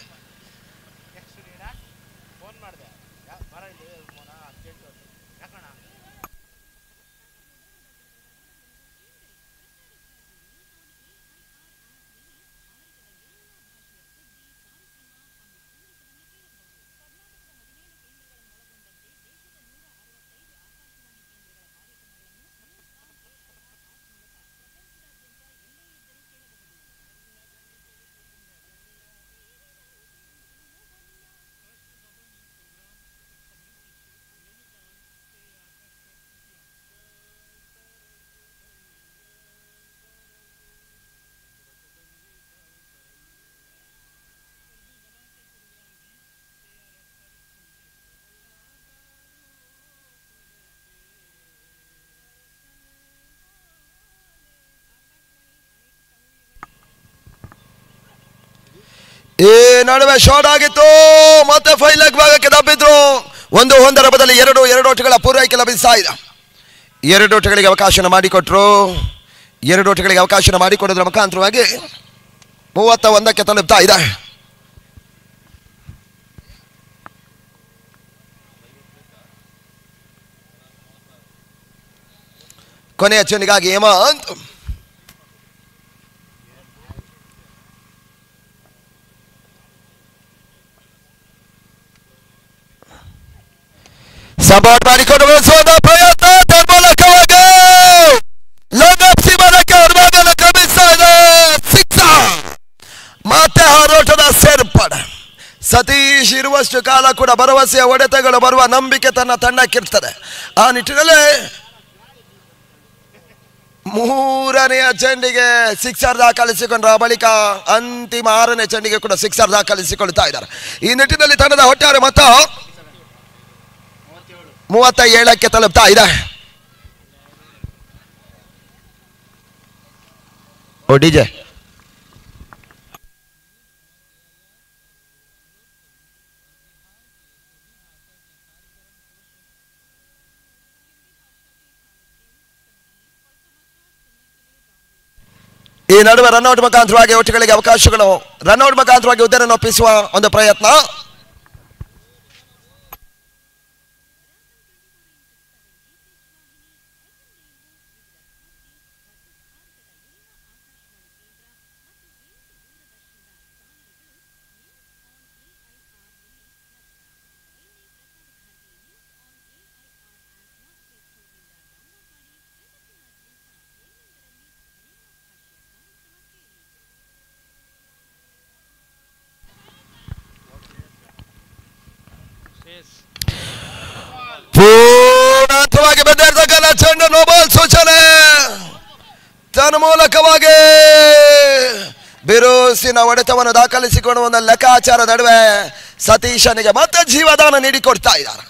ಈ ನಡುವೆ ಶಾಟ್ ಆಗಿತ್ತು, ಮತ್ತೆ ಫೈಲಕ್ ಭಾಗಕ್ಕೆ ದಬ್ಬಿದ್ರು. ಒಂದರ ಬದಲು ಎರಡು ಓಟಗಳ ಪೂರೈಕೆ ಲಭಿಸ್ತಾ ಇದೆ. 2 ಓಟಗಳಿಗೆ ಅವಕಾಶ ಮಾಡಿಕೊಟ್ರು. 2 ಓಟಗಳಿಗೆ ಅವಕಾಶ ಮಾಡಿಕೊಡೋದ್ರ ಮುಖಾಂತರವಾಗಿ 31ಕ್ಕೆ ತಲುಪ್ತಾ ಇದೆ. ಕೊನೆಯ ಚೆಂಡಿಗಾಗಿ ಹೇಮಂತ್ ಸಪೋರ್ಟ್ ಮಾಡಿಕೊಂಡು ಬೆಳೆಸುವ ಪ್ರಯತ್ನ ತನ್ಮೂಲಕವಾಗಿ ಲೋಕಪ್ ಸೀಮಾನಕ್ಕೆ ಹೊರಭಾಗವನ್ನು ಕ್ರಮಿಸ್ತಾ ಇದೆ. ಸಿಕ್ಸರ್ ಮತ್ತೆ ಹಾರೋಟದ ಸೇರ್ಪಡೆ. ಸತೀಶ್ ಇರುವಷ್ಟು ಕಾಲ ಕೂಡ ಭರವಸೆಯ ಹೊಡೆತಗಳು ಬರುವ ನಂಬಿಕೆ ತನ್ನ ತಂಡಕ್ಕಿರ್ತದೆ. ಆ ನಿಟ್ಟಿನಲ್ಲಿ 3ನೆಯ ಚೆಂಡಿಗೆ ಸಿಕ್ಸರ್ ದಾಖಲಿಸಿಕೊಂಡ್ರ ಬಳಿಕ ಅಂತಿಮ 6ನೇ ಚೆಂಡಿಗೆ ಕೂಡ ಸಿಕ್ಸರ್ ದಾಖಲಿಸಿಕೊಳ್ತಾ ಇದ್ದಾರೆ. ಈ ನಿಟ್ಟಿನಲ್ಲಿ ತಂಡದ ಒಟ್ಟಾರೆ ಮೊತ್ತ 37ಕ್ಕೆ ತಲುಪ್ತಾ ಇದೆ. ಓ ಡಿಜೆ ಈ ನಡುವೆ ರನ್ಔಟ್ ಮುಖಾಂತರವಾಗಿ ಒಟ್ಟುಗಳಿಗೆ ಅವಕಾಶಗಳು, ರನ್ಔಟ್ ಮುಖಾಂತರವಾಗಿ ಉದ್ದರನ್ನು ಒಪ್ಪಿಸುವ ಒಂದು ಪ್ರಯತ್ನ. ಪೂರ್ಣಾಂತವಾಗಿ ಬೆಂದಿರ್ತಕ್ಕಂಥ ಚೆಂಡು ನೋಬಲ್ ಸೂಚನೆ. ತನ್ಮೂಲಕವಾಗಿ ಬಿರುಸಿನ ಹೊಡೆತವನ್ನು ದಾಖಲಿಸಿಕೊಂಡು ಒಂದು ಲೆಕ್ಕಾಚಾರ ನಡುವೆ ಸತೀಶನಿಗೆ ಮತ್ತೆ ಜೀವದಾನ ನೀಡಿಕೊಡ್ತಾ ಇದ್ದಾರೆ.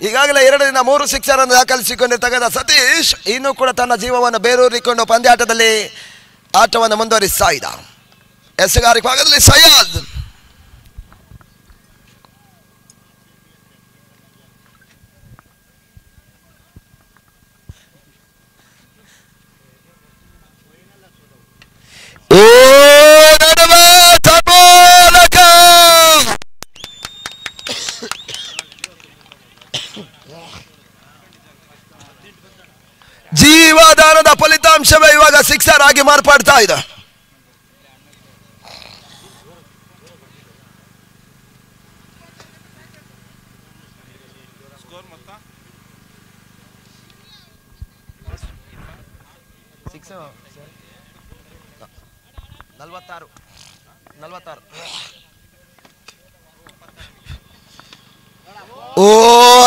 ಈಗಾಗಲೇ 2ರಿಂದ 3 ಸಿಕ್ಸರ್ ಅನ್ನು ದಾಖಲಿಸಿಕೊಂಡಿರ್ತಕ್ಕಂಥ ಸತೀಶ್ ಇನ್ನೂ ಕೂಡ ತನ್ನ ಜೀವವನ್ನು ಬೇರೂರಿಕೊಂಡು ಪಂದ್ಯಾಟದಲ್ಲಿ ಆಟವನ್ನು ಮುಂದುವರಿಸ್ತಾ ಇದ್ದ. ಎಸೆಗಾರಿಕೆ ಭಾಗದಲ್ಲಿ ಸಯ್ಯದ್ ಜೀವದಾನದ ಫಲಿತಾಂಶವೇ ಇವಾಗ ಸಿಕ್ಸರ್ ಆಗಿ ಮಾರ್ಪಾಡ್ತಾ ಇದೆ. ಓ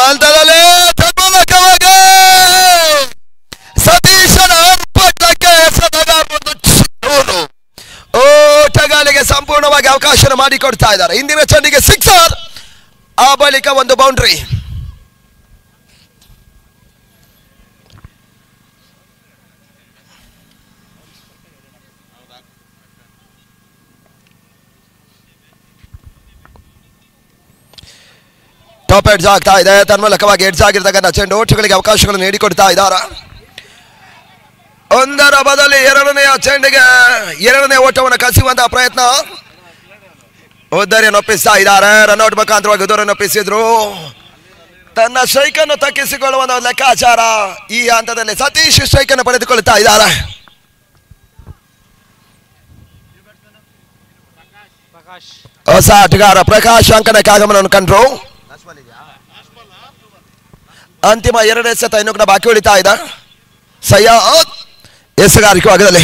ಹಂತದಲ್ಲಿ ತನ್ಮೂಲಕವಾಗಿ ಸತೀಶನ ಅರ್ಪಟಕ್ಕೆ ಓಟಗಾಲಿಗೆ ಸಂಪೂರ್ಣವಾಗಿ ಅವಕಾಶ ಮಾಡಿಕೊಡ್ತಾ ಇದ್ದಾರೆ. ಹಿಂದಿನ ಚೆಂಡಿಗೆ ಸಿಕ್ಸರ್, ಆ ಬಳಿಕ ಒಂದು ಬೌಂಡ್ರಿ. ಟಾಪ್ ಎಡ್ಜ್ ಆಗ್ತಾ ಇದೆ. ತನ್ಮೂಲಕವಾಗಿ ಎಡ್ಜ್ ಆಗಿರ್ತಕ್ಕಂಥ ಚೆಂಡು ಓಟಗಳಿಗೆ ಅವಕಾಶಗಳನ್ನು ನೀಡಿಕೊಡ್ತಾ ಇದ್ದಾರೆ. ಒಂದರ ಬದಲಿ ಎರಡನೆಯ ಚೆಂಡಿಗೆ ಎರಡನೇ ಓಟವನ್ನು ಕಸಿಯುವಂತಹ ಪ್ರಯತ್ನ. ಉದ್ದರಿಯನ್ನು ಒಪ್ಪಿಸ್ತಾ ಇದ್ದಾರೆ. ರನ್ಔಟ್ ಮುಖಾಂತರವಾಗಿ ಉದ್ದರನ್ನು ಒಪ್ಪಿಸಿದ್ರು. ತನ್ನ ಸ್ಟ್ರೈಕನ್ನು ತಕ್ಕಿಸಿಕೊಳ್ಳುವ ಒಂದು ಲೆಕ್ಕಾಚಾರ. ಈ ಹಂತದಲ್ಲಿ ಸತೀಶ್ ಸ್ಟ್ರೈಕನ್ನು ಪಡೆದುಕೊಳ್ಳುತ್ತಾ ಇದ್ದಾರೆ. ಹೊಸ ಆಟಗಾರ ಪ್ರಕಾಶ್ ಅಂಕಣಕ್ಕೆ ಆಗಮನವನ್ನು ಕಂಡ್ರು. ಅಂತಿಮ 2 ಎಸೆತ ಇನ್ನೂ ಕೂಡ ಬಾಕಿ ಉಳಿತಾ ಇದೆ. ಸಯ್ಯದ್ ಎಸೆಗಾರಿಕೆ ಆಗದಲ್ಲಿ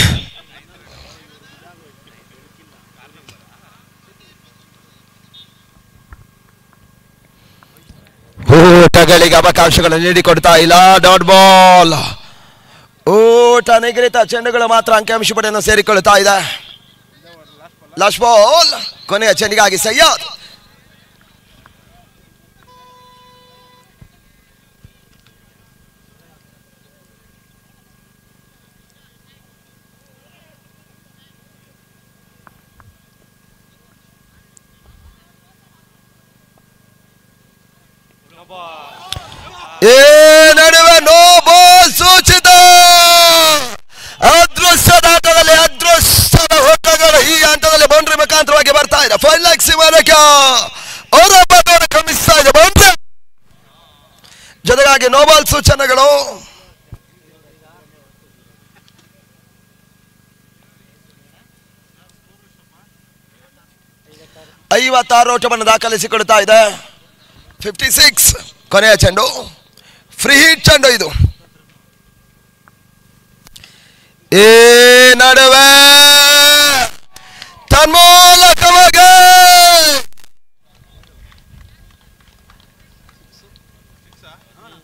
ಊಟಗಳಿಗೆ ಅವಕಾಶಗಳನ್ನು ನೀಡಿಕೊಡ್ತಾ ಇಲ್ಲ. Dot ball. ಊಟ ನಿಗದಿತ ಚೆಂಡುಗಳು ಮಾತ್ರ ಅಂಕಿಅಂಶ ಪಡೆಯನ್ನು ಸೇರಿಕೊಳ್ಳುತ್ತಾ ಇದೆ. Last ball. ಕೊನೆಯ ಚೆಂಡಿಗಾಗಿ ಸಯ್ಯದ್. ನಡುವೆ ನೋ ಬಾಲ್ ಸೂಚಿತ. ಅದೃಷ್ಟದ ಆಟದಲ್ಲಿ ಅದೃಷ್ಟದ ಹೊಟ್ಟಗಳು ಈ ಹಂತದಲ್ಲಿ ಬೌಂಡ್ರಿ ಮುಖಾಂತರವಾಗಿ ಬರ್ತಾ ಇದೆ. 5 lakhs ಮೂಲಕ ಅವರೊಬ್ಬರನ್ನು ಕ್ರಮಿಸ್ತಾ ಇದೆ ಬೌಂಡ್ರಿ. ಜೊತೆಗಾಗಿ ನೋ ಬಾಲ್ ಸೂಚನೆಗಳು. ಐವತ್ತಾರು ಓಟವನ್ನು ದಾಖಲಿಸಿಕೊಳ್ತಾ ಇದೆ. 56 ಕೊನೆಯ ಚೆಂಡು. ಫ್ರೀ ಹಿಟ್ ಚೆಂಡು ಇದು. ಈ ನಡುವೆ ತನ್ಮೂಲಕವಾಗಿ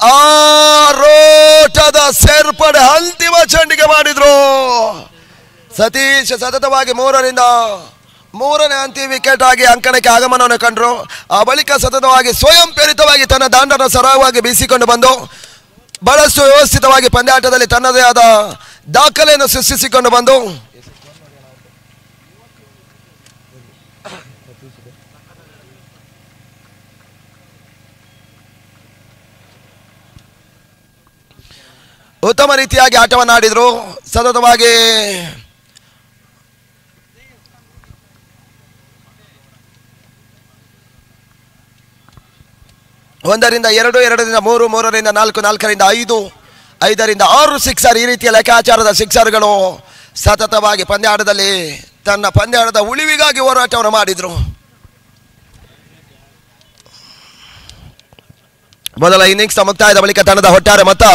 ಆರೋಟದ ಸೇರ್ಪಡೆ ಅಂತಿಮ ಚೆಂಡಿಗೆ ಮಾಡಿದ್ರು. ಸತೀಶ್ ಸತತವಾಗಿ ಮೂರನೇ ಅಂತಿಮ ವಿಕೆಟ್ ಆಗಿ ಅಂಕಣಕ್ಕೆ ಆಗಮನವನ್ನು ಕಂಡ್ರು. ಆ ಬಳಿಕ ಸತತವಾಗಿ ಸ್ವಯಂ ಪ್ರೇರಿತವಾಗಿ ತನ್ನ ದಾಂಡನ್ನು ಸರಾಗವಾಗಿ ಬೀಸಿಕೊಂಡು ಬಂದು ಬಹಳಷ್ಟು ವ್ಯವಸ್ಥಿತವಾಗಿ ಪಂದ್ಯಾಟದಲ್ಲಿ ತನ್ನದೇ ಆದ ದಾಖಲೆಯನ್ನು ಸೃಷ್ಟಿಸಿಕೊಂಡು ಬಂದು ಉತ್ತಮ ರೀತಿಯಾಗಿ ಆಟವನ್ನು ಆಡಿದ್ರು. ಸತತವಾಗಿ ಒಂದರಿಂದ 2, 2ರಿಂದ 3, 3ರಿಂದ 4, 4ರಿಂದ 5, 5ರಿಂದ 6 ಸಿಕ್ಸರ್. ಈ ರೀತಿಯ ಲೆಕ್ಕಾಚಾರದ ಸಿಕ್ಸರ್ಗಳು ಸತತವಾಗಿ ಪಂದ್ಯಾಟದಲ್ಲಿ ತನ್ನ ಪಂದ್ಯಾಟದ ಉಳಿವಿಗಾಗಿ ಹೋರಾಟವನ್ನು ಮಾಡಿದ್ರು. ಮೊದಲ ಇನ್ನಿಂಗ್ಸ್ ಮುಕ್ತಾಯದ ಬಳಿಕ ತಂಡದ ಒಟ್ಟಾರೆ ಮೊತ್ತ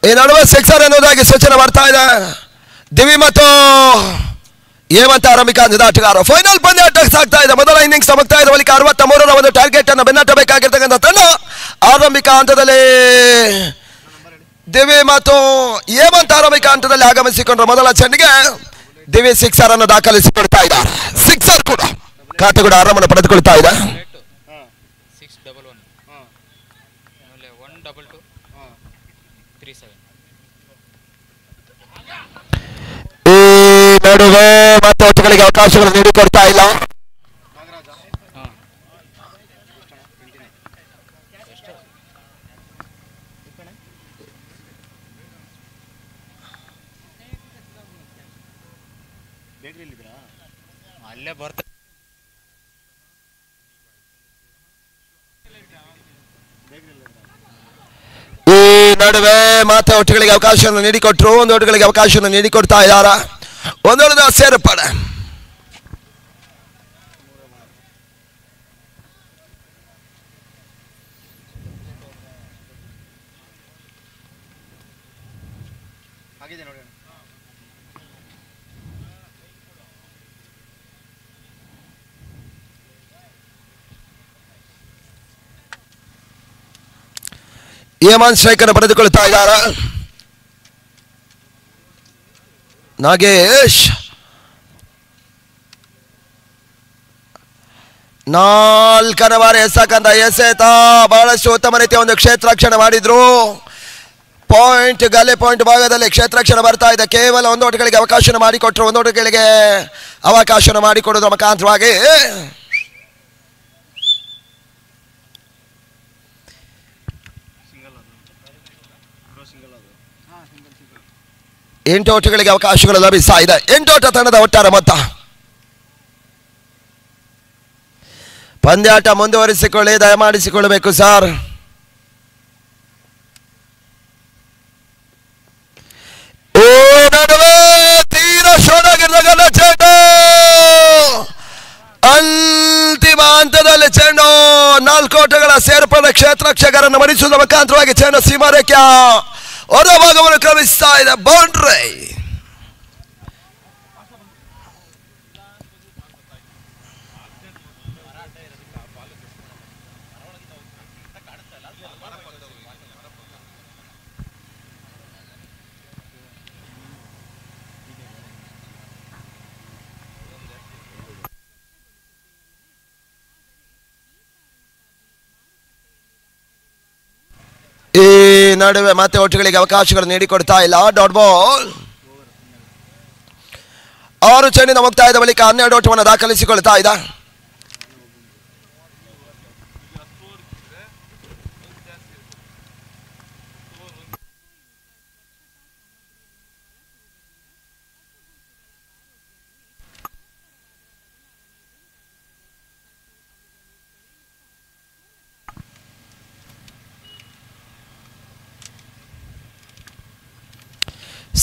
ಈ ನಡುವೆ ಸಿಕ್ಸರ್ ಎನ್ನುವುದಾಗಿ ಸೂಚನೆ ಮಾಡ್ತಾ ಇದೆ. ದಿವಿ ಮತ್ತು ಹೇಮಂತ್ ಆರಂಭಿಕ ಅಂಜದ ಆಟಗಾರ. ಫೈನಲ್ ಪಂದ್ಯಾಟ ಸಾಗ್ತಾ ಇದೆ. ಮೊದಲ ಇನ್ನಿಂಗ್ಸ್ ಮುಕ್ತಾ ಇದೆ. ಬಳಿಕ 63ರ ಒಂದು ಟಾರ್ಗೆಟ್ ಅನ್ನು ಬೆನ್ನಟ್ಟಬೇಕಾಗಿರ್ತಕ್ಕಂಥ ತಂಡ ಆರಂಭಿಕ ಹಂತದಲ್ಲಿ ದಿವಿ ಮತ್ತು ಹೇಮಂತ್ ಆರಂಭಿಕ ಹಂತದಲ್ಲಿ ಆಗಮಿಸಿಕೊಂಡ್ರು. ಮೊದಲ ಚೆಂಡಿಗೆ ದಿವಿ ಸಿಕ್ಸರ್ ಅನ್ನು ದಾಖಲಿಸಿಕೊಳ್ತಾ ಇದ್ದಾರೆ. ಸಿಕ್ಸರ್ ಕೂಡ ಖಾತೆಗೂಡ ಆರಾಮನ್ನು ಪಡೆದುಕೊಳ್ತಾ ಇದೆ. ಈ ನಡುವೆ ಮತ್ತೆ ಒಟ್ಟುಗಳಿಗೆ ಅವಕಾಶಗಳು ನೀಡಿಕೊಡ್ತಾ ಇಲ್ಲ. ಅಲ್ಲೇ ಬರ್ತ ಈ ನಡುವೆ ಮತ್ತೆ ಒಟ್ಟುಗಳಿಗೆ ಅವಕಾಶವನ್ನು ನೀಡಿಕೊಟ್ರು. ಒಂದು ಒಟ್ಟುಗಳಿಗೆ ಅವಕಾಶವನ್ನು ನೀಡಿಕೊಡ್ತಾ ಇದ್ದಾರ. ಒಂದೊಂದು ಸೇರ್ಪಡೆ. ಹೇಮಂತ್ ಸ್ಟ್ರೈಕ್ ಅನ್ನು ಪಡೆದುಕೊಳ್ತಾ ಇದ್ದಾರೆ. ನಾಗೇಶ್ ನಾಲ್ಕನೇ ಬಾರಿ ಎಸಕಂತ ಎಸೆತ ಬಹಳಷ್ಟು ಉತ್ತಮ ರೀತಿಯ ಒಂದು ಕ್ಷೇತ್ರರಕ್ಷಣೆ ಮಾಡಿದ್ರು. ಪಾಯಿಂಟ್ ಗಲೆ ಪಾಯಿಂಟ್ ಭಾಗದಲ್ಲಿ ಕ್ಷೇತ್ರರಕ್ಷಣೆ ಬರ್ತಾ ಇದೆ. ಕೇವಲ ಒಂದು ಓಟಗಳಿಗೆ ಅವಕಾಶ ಮಾಡಿಕೊಟ್ರು. ಒಂದು ಓಟಗಳಿಗೆ ಅವಕಾಶ ಮಾಡಿಕೊಡೋದ್ರ ಮುಖಾಂತರವಾಗಿ 8 ಓಟಗಳಿಗೆ ಅವಕಾಶಗಳು ಲಭಿಸ್ತಾ ಇದೆ. 8 ಓಟ ತಂಡದ ಒಟ್ಟಾರೆ ಮೊತ್ತ. ಪಂದ್ಯಾಟ ಮುಂದುವರಿಸಿಕೊಳ್ಳಿ, ದಯಮಾಡಿಸಿಕೊಳ್ಳಬೇಕು ಸರ್. ತೀರ ಶೋಧಾಗಿರ್ತಕ್ಕಂಥ ಚೆಂಡು ಅಂತಿಮ ಹಂತದಲ್ಲಿ ಚೆಂಡು 4 ಓಟಗಳ ಸೇರ್ಪಡೆ ಕ್ಷೇತ್ರರಕ್ಷಕರನ್ನು ಮಣಿಸುವ ಮುಖಾಂತರವಾಗಿ ಚೆಂಡು ಸೀಮಾರೇಖೆಯ ಹೊರ ಭಾಗವನ್ನು ಕ್ರಮಿಸ್ತಾ ಇದೆ. ಬೌಂಡ್ರಿ. ಈ ನಡುವೆ ಮತ್ತೆ ಒಟ್ಟುಗಳಿಗೆ ಅವಕಾಶಗಳು ನೀಡಿಕೊಡ್ತಾ ಇಲ್ಲ. Dot ball. 6 ಚೆಂಡಿನ ಮುಕ್ತಾಯದ ಬಳಿಕ 12 ಓಟವನ್ನು ದಾಖಲಿಸಿಕೊಳ್ತಾ ಇದೆ.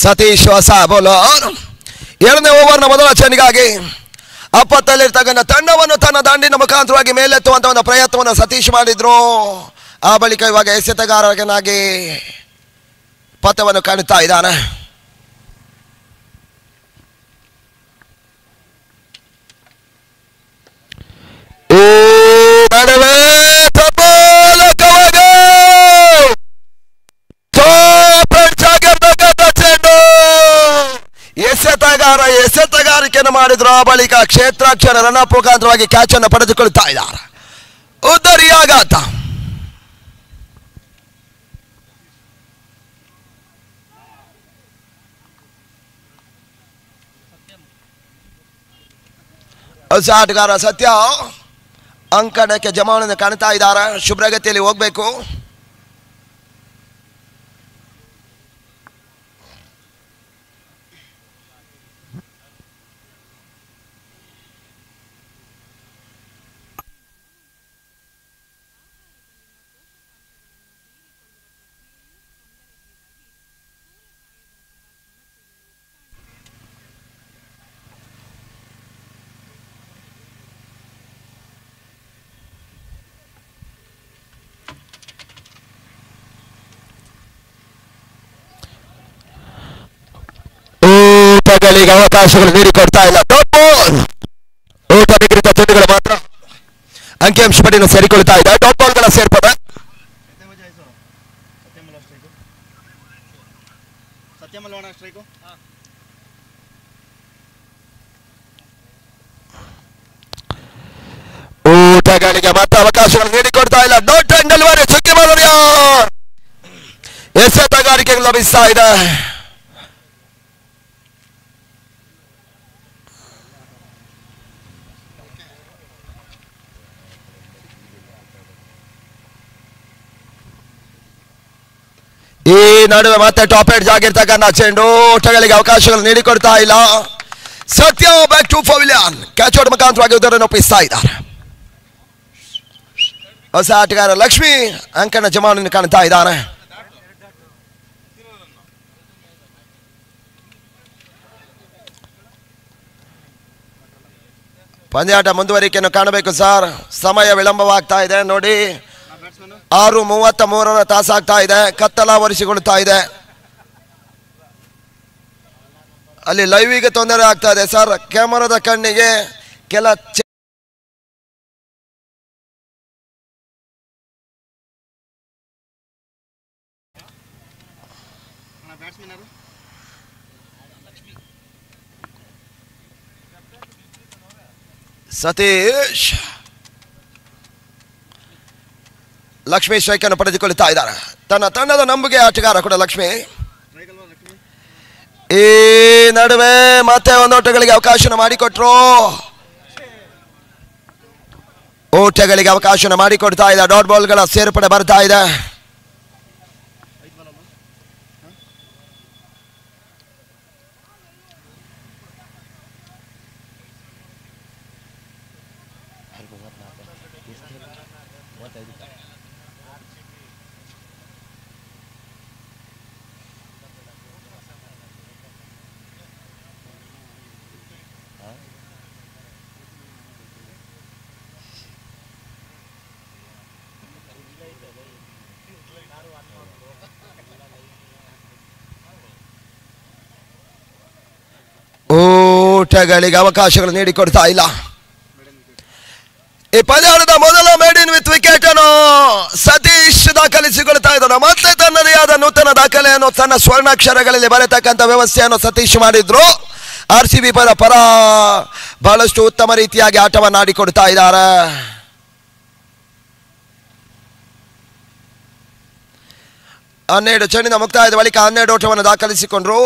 ಸತೀಶ್ ಹೊಸ ಬೌಲರ್. 7ನೇ ಓವರ್ನ ಮೊದಲ ಚೆಂಡಿಗಾಗಿ ಅಪ್ಪತ್ತಲ್ಲಿರ್ತಕ್ಕಂಥ ತಂಡವನ್ನು ತನ್ನ ದಂಡಿನ ಮುಖಾಂತರವಾಗಿ ಮೇಲೆತ್ತುವಂತ ಒಂದು ಪ್ರಯತ್ನವನ್ನು ಸತೀಶ್ ಮಾಡಿದ್ರು. ಆ ಬಳಿಕ ಇವಾಗ ಎಸೆತಗಾರನಾಗಿ ಪಥವನ್ನು ಕಾಣುತ್ತಾ ಇದ್ದಾನೆ. ಈ ನಡುವೆ ಎಸೆತಗಾರಿಕೆಯನ್ನು ಮಾಡಿದ್ರು. ಆ ಬಳಿಕ ಕ್ಷೇತ್ರಾಕ್ಷರ ರನ್ನಪ್ ಮುಖಾಂತರವಾಗಿ ಕ್ಯಾಚ್ ಅನ್ನು ಪಡೆದುಕೊಳ್ತಾ ಇದ್ದಾರೆ. ಉದ್ದರಿಯಾಘಾತ. ಹೊಸ ಆಟಗಾರ ಸತ್ಯ ಅಂಕಣಕ್ಕೆ ಜಮಾವಣೆಯನ್ನು ಕಾಣ್ತಾ ಇದ್ದಾರೆ. ಶುಭ್ರಗತಿಯಲ್ಲಿ ಹೋಗ್ಬೇಕು. ಊಟಗಳಿಗೆ ಅವಕಾಶಗಳು ನೀಡಿಕೊಡ್ತಾ ಇಲ್ಲ. ಊಟ ನಿಗದಿತ ಚೆಂಡುಗಳು ಮಾತ್ರ ಅಂಕಿಅಂಶ ಪಟ್ಟಿಯನ್ನು ಸೇರಿಕೊಳ್ತಾ ಇದೆ. ಡಾಟ್ ಬಾಲ್ಗಳ ಸೇರ್ಪಡೆ. ಊಟಗಳಿಗೆ ಮಾತ್ರ ಅವಕಾಶಗಳು ನೀಡಿಕೊಡ್ತಾ ಇಲ್ಲ. ಡಾಟ್ ಅಂಡ್ ಡೆಲಿವರಿ ಚುಕ್ಕಿ ಮಾದರಿಯ ಎಸೆತಗಾರಿಕೆ ಲಭಿಸ್ತಾ ಇದೆ. ಈ ನಡುವೆ ಮತ್ತೆ ಟಾಪ್ ಏಟ್ ಜಾಗಿರ್ತಕ್ಕಂಥ ಚೆಂಡು ಊಟಗಳಿಗೆ ಅವಕಾಶಗಳು ನೀಡಿಕೊಡ್ತಾ ಇಲ್ಲ. ಸತ್ಯ back to Pavilion catch out ಮುಖಾಂತರವಾಗಿ ಉದರನ್ನು ಒಪ್ಪಿಸ್ತಾ ಇದ್ದಾರೆ. ಹೊಸ ಆಟಗಾರ ಲಕ್ಷ್ಮಿ ಅಂಕಣ ಜಮಾವನ್ನು ಕಾಣ್ತಾ ಇದ್ದಾರೆ. ಪಂದ್ಯಾಟ ಮುಂದುವರಿಕೆಯನ್ನು ಕಾಣಬೇಕು ಸರ್. ಸಮಯ ವಿಳಂಬವಾಗ್ತಾ ಇದೆ ನೋಡಿ. 6:33 ತಾಸಾಗ್ತಾ ಇದೆ. ಕತ್ತಲ ಒರೆಸಿಕೊಳ್ತಾ ಇದೆ. ಅಲ್ಲಿ ಲೈವಿಗೆ ತೊಂದರೆ ಆಗ್ತಾ ಇದೆ ಸರ್. ಕ್ಯಾಮರಾದ ಕಣ್ಣಿಗೆ ಕೆಲ ಸತೀಶ್ ಲಕ್ಷ್ಮಿ ಸ್ಟ್ರೈಕ್ ಅನ್ನು ಪಡೆದುಕೊಳ್ಳುತ್ತಾ ಇದ್ದಾರೆ. ತನ್ನ ತಂಡದ ನಂಬಿಕೆ ಆಟಗಾರ ಕೂಡ ಲಕ್ಷ್ಮಿ. ಈ ನಡುವೆ ಮತ್ತೆ ಒಂದೋಟಗಳಿಗೆ ಅವಕಾಶ ಮಾಡಿಕೊಟ್ರು. ಓಟಗಳಿಗೆ ಅವಕಾಶ ಮಾಡಿಕೊಡ್ತಾ ಇದೆ. ಡಾಟ್ ಬಾಲ್ಗಳ ಸೇರ್ಪಡೆ ಬರ್ತಾ ಇದೆ. ಊಟಗಳಿಗೆ ಅವಕಾಶಗಳು ನೀಡಿಕೊಡ್ತಾ ಇಲ್ಲ. ಈ ಪಂದ್ಯಾಟದ ಮೊದಲ ಮೇಡ್ ಇನ್ ವಿತ್ ವಿಕೆಟ್ ಅನ್ನು ಸತೀಶ್ ದಾಖಲಿಸಿಕೊಳ್ತಾ ಇದ್ದಾರೆ. ಮತ್ತೆ ತನ್ನದೇ ಆದ ನೂತನ ದಾಖಲೆಯನ್ನು ತನ್ನ ಸ್ವರ್ಣಾಕ್ಷರಗಳಲ್ಲಿ ಬರೆತಕ್ಕಂಥ ವ್ಯವಸ್ಥೆಯನ್ನು ಸತೀಶ್ ಮಾಡಿದ್ರು. RCB ಪರ ಬಹಳಷ್ಟು ಉತ್ತಮ ರೀತಿಯಾಗಿ ಆಟವನ್ನು ಆಡಿಕೊಡ್ತಾ ಇದ್ದಾರೆ. ಹನ್ನೆರಡು ಚೆಂಡಿನ ಮುಕ್ತಾಯದ ಬಳಿಕ 12 ಓಟವನ್ನು ದಾಖಲಿಸಿಕೊಂಡ್ರು.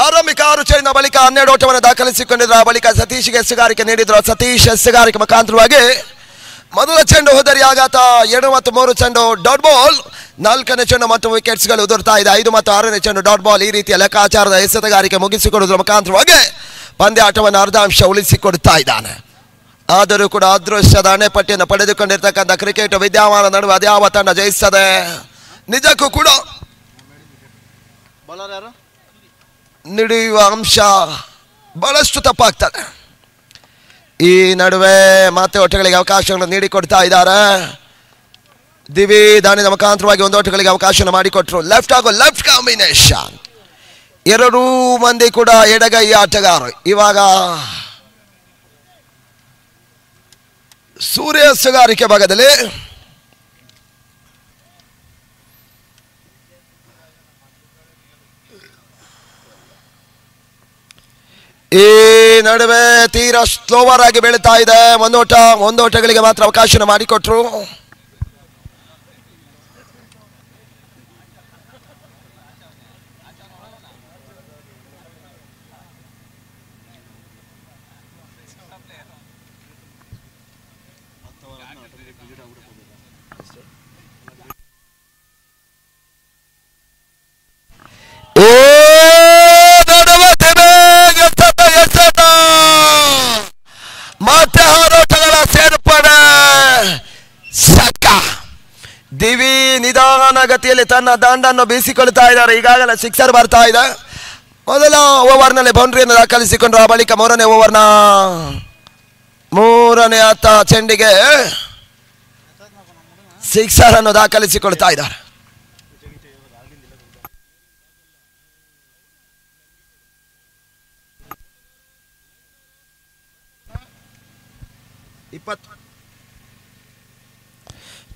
ಆರಂಭಿಕ 6 ಚೆಂಡಿನ ಬಳಿಕ 12 ಓಟವನ್ನು ದಾಖಲಿಸಿಕೊಂಡಿದ್ರು. ಬಳಿಕ ಸತೀಶ್ಗೆ ಎಸ್ಸುಗಾರಿಕೆ ನೀಡಿದ್ರು. ಸತೀಶ್ ಎಸ್ಸುಗಾರಿಕೆ ಮುಖಾಂತರವಾಗಿ ಮೊದಲ ಚೆಂಡು ಹೋದರಿ ಆಘಾತ. 2 ಮತ್ತು 3 ಚೆಂಡು ಡಾಟ್ ಬಾಲ್. 4ನೇ ಚೆಂಡು ಮತ್ತು ವಿಕೆಟ್ಸ್ಗಳು ಉದುರ್ತಾ ಇದೆ. 5 ಮತ್ತು 6ನೇ ಚೆಂಡು ಡಾಟ್ ಬಾಲ್. ಈ ರೀತಿಯ ಲೆಕ್ಕಾಚಾರದ ಎಸೆತಗಾರಿಕೆ ಮುಗಿಸಿಕೊಡುವುದರ ಮುಖಾಂತರವಾಗಿ ಪಂದ್ಯಾಟವನ್ನು ಅರ್ಧಾಂಶ ಉಳಿಸಿಕೊಡುತ್ತಾ ಇದ್ದಾನೆ. ಆದರೂ ಕೂಡ ಅದೃಷ್ಟದ ಅಣೆಪಟ್ಟಿಯನ್ನು ಪಡೆದುಕೊಂಡಿರ್ತಕ್ಕಂಥ ಕ್ರಿಕೆಟ್ ವಿದ್ಯಮಾನ ನಡುವೆ ಅದ್ಯಾವ ತಂಡ ಜಯಿಸ್ತದೆ? ನಿಜಕ್ಕೂ ಕೂಡ ನಡೆಯುವ ಅಂಶ ಬಹಳಷ್ಟು ತಪ್ಪಾಗ್ತದೆ. ಈ ನಡುವೆ ಮತ್ತೆ ಓಟಗಳಿಗೆ ಅವಕಾಶಗಳನ್ನು ನೀಡಿಕೊಡ್ತಾ ಇದ್ದಾರೆ. ದಿವಿ ದಾನಿನ ಮುಖಾಂತರವಾಗಿ ಒಂದು ಓಟಗಳಿಗೆ ಅವಕಾಶ ಮಾಡಿಕೊಟ್ರು. ಲೆಫ್ಟ್ ಹಾಗೂ ಲೆಫ್ಟ್ ಕಾಂಬಿನೇಷನ್. 2 ಮಂದಿ ಕೂಡ ಎಡಗೈ ಆಟಗಾರರು. ಇವಾಗ ಸೂರ್ಯ ಎಸ್ಸುಗಾರಿಕೆ ಭಾಗದಲ್ಲಿ ಈ ನಡುವೆ ತೀರಾ ಸ್ಲೋವರ್ ಆಗಿ ಬೆಳೀತಾ ಇದೆ. ಒಂದು ಓಟಗಳಿಗೆ ಮಾತ್ರ ಅವಕಾಶ ಮಾಡಿಕೊಟ್ರು. ಮತ್ತೆ ಹೋರಾಟಗಳ ಸೇರ್ಪಡೆ. ದಿವಿ ನಿಧಾನ ಗತಿಯಲ್ಲಿ ತನ್ನ ದಂಡನ್ನು ಬೀಸಿಕೊಳ್ತಾ ಇದ್ದಾರೆ. ಈಗಾಗಲೇ ಸಿಕ್ಸರ್ ಬರ್ತಾ ಇದೆ. ಮೊದಲ ಓವರ್ನಲ್ಲಿ ಬೌಂಡ್ರಿಯನ್ನು ದಾಖಲಿಸಿಕೊಂಡ್ರು. ಆ ಬಳಿಕ 3ನೇ ಓವರ್ನ 3ನೇ ಚೆಂಡಿಗೆ ಸಿಕ್ಸರ್ ಅನ್ನು ದಾಖಲಿಸಿಕೊಳ್ತಾ ಇದ್ದಾರೆ.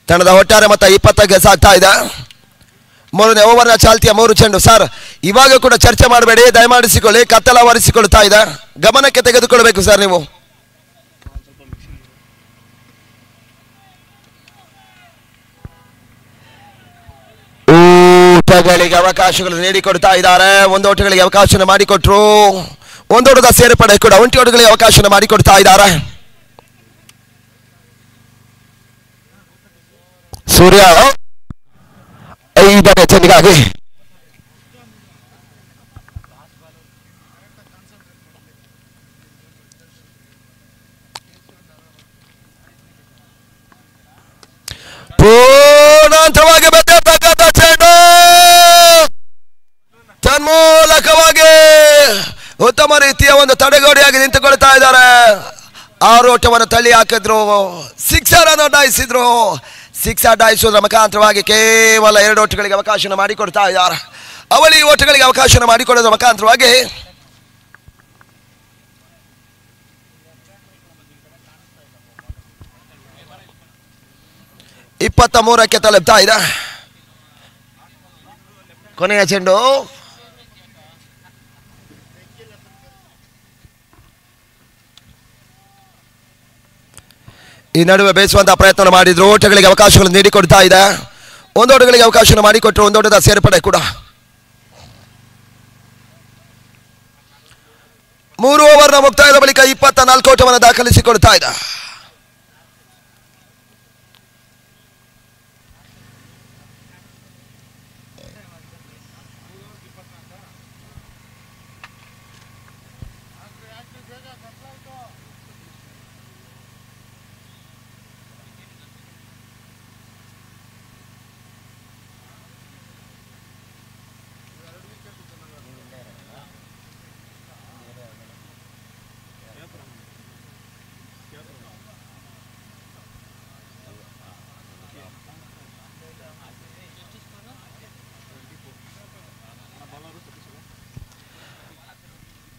ತಂಡದ ಒಟ್ಟಾರೆ ಮೊತ್ತ 20ಕ್ಕೆ ಸಾಗ್ತಾ ಇದೆ. ಮೂರನೇ ಓವರ್ನ ಚಾಲ್ತಿಯ 3 ಚೆಂಡು. ಸರ್, ಇವಾಗ ಕೂಡ ಚರ್ಚೆ ಮಾಡಬೇಡಿ, ದಯಮಾಡಿಸಿಕೊಳ್ಳಿ. ಕತ್ತಲ ಆವರಿಸಿಕೊಳ್ತಾ ಇದೆ, ಗಮನಕ್ಕೆ ತೆಗೆದುಕೊಳ್ಬೇಕು ಸರ್ ನೀವು. ಊಟಗಳಿಗೆ ಅವಕಾಶಗಳು ನೀಡಿಕೊಡ್ತಾ ಇದ್ದಾರೆ. ಒಂದೋಟಗಳಿಗೆ ಅವಕಾಶ ಮಾಡಿಕೊಟ್ರು. ಒಂದೋಟದ ಸೇರ್ಪಡೆ ಕೂಡ ಒಂಟೋಟಗಳಿಗೆ ಅವಕಾಶ ಮಾಡಿಕೊಡ್ತಾ ಇದ್ದಾರೆ. ಸೂರ್ಯ 5ನೇ ಚೆಂಡಿಗಾಗಿ ಪೂರ್ಣಾಂತರವಾಗಿ ಬಂದಿರತಕ್ಕಂಥ ಚೆಂಡು ತನ್ಮೂಲಕವಾಗಿ ಉತ್ತಮ ರೀತಿಯ ಒಂದು ತಡೆಗೋಡೆಯಾಗಿ ನಿಂತುಕೊಳ್ತಾ ಇದ್ದಾರೆ. 6 ಓಟವನ್ನು ತಳ್ಳಿ ಹಾಕಿದ್ರು, 6 ಅನ್ನು ಅಡ್ಡಾಯಿಸಿದ್ರು. 6 ಅಡ್ಡಾಯಿಸುವುದರ ಮುಖಾಂತರವಾಗಿ ಕೇವಲ 2 ಓಟಗಳಿಗೆ ಅವಕಾಶ ಮಾಡಿಕೊಡ್ತಾ ಇದ್ದಾರೆ. ಅವಳಿ ಓಟಗಳಿಗೆ ಅವಕಾಶ ಮಾಡಿಕೊಡೋದ್ರ ಮುಖಾಂತರವಾಗಿ ಕ್ಕೆ ತಲುಪ್ತಾ ಇದೆ. ಕೊನೆಯ ಚೆಂಡು ಈ ನಡುವೆ ಬೇಯಿಸುವಂತಹ ಪ್ರಯತ್ನ ಮಾಡಿದ್ರು. ಓಟಗಳಿಗೆ ಅವಕಾಶಗಳನ್ನು ನೀಡಿಕೊಡ್ತಾ ಇದೆ. ಒಂದೋಟಗಳಿಗೆ ಅವಕಾಶ ಮಾಡಿಕೊಟ್ರು. ಒಂದೋಟದ ಸೇರ್ಪಡೆ ಕೂಡ. 3 ಓವರ್ನ ಮುಕ್ತಾಯದ ಬಳಿಕ 24 ಓಟವನ್ನು ದಾಖಲಿಸಿಕೊಡ್ತಾ ಇದೆ.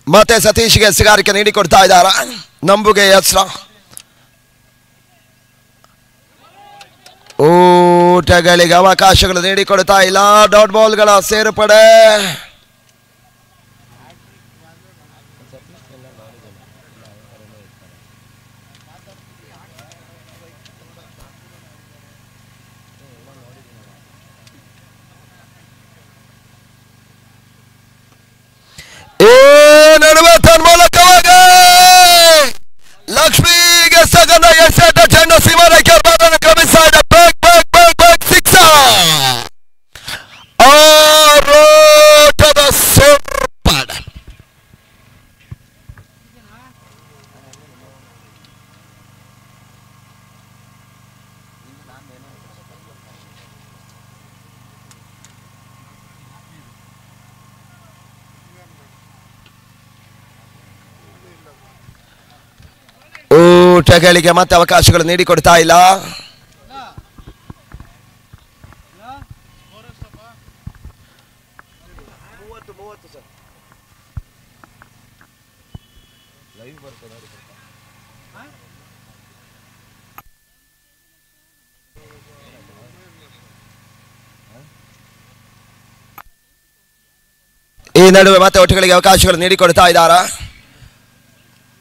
ಮತ್ತೆ ಸತೀಶ್ಗೆ ಸಿಗಾರಿಕೆ ನೀಡಿಕೊಡ್ತಾ ಇದ್ದಾರೆ. ನಂಬುಗೆ ಹೆಸರ ಊಟಗಳಿಗೆ ಅವಕಾಶಗಳು ನೀಡಿಕೊಡ್ತಾ ಇಲ್ಲ. ಡಾಟ್ ಬಾಲ್ಗಳ ಸೇರ್ಪಡೆ. ನಡುವೆ ತನ್ಮೂಲಕವಾಗಿ ಲಕ್ಷ್ಮಿಗೆ ಸಗದ ಎಸೆತ ಚೆಂಡು ಸೀಮಾರೇಖೆ ಕ್ರಮಿಸ್ತಾ ಇದೆ. ಆರೋಟದ ಸೇರ್ಪಡೆ. ಊಟಗಳಿಗೆ ಮತ್ತೆ ಅವಕಾಶಗಳು ನೀಡಿಕೊಡ್ತಾ ಇಲ್ಲ. ಈ ನಡುವೆ ಮತ್ತೆ ಓಟಗಳಿಗೆ ಅವಕಾಶಗಳು ನೀಡಿಕೊಡ್ತಾ ಇದ್ದಾರೆ.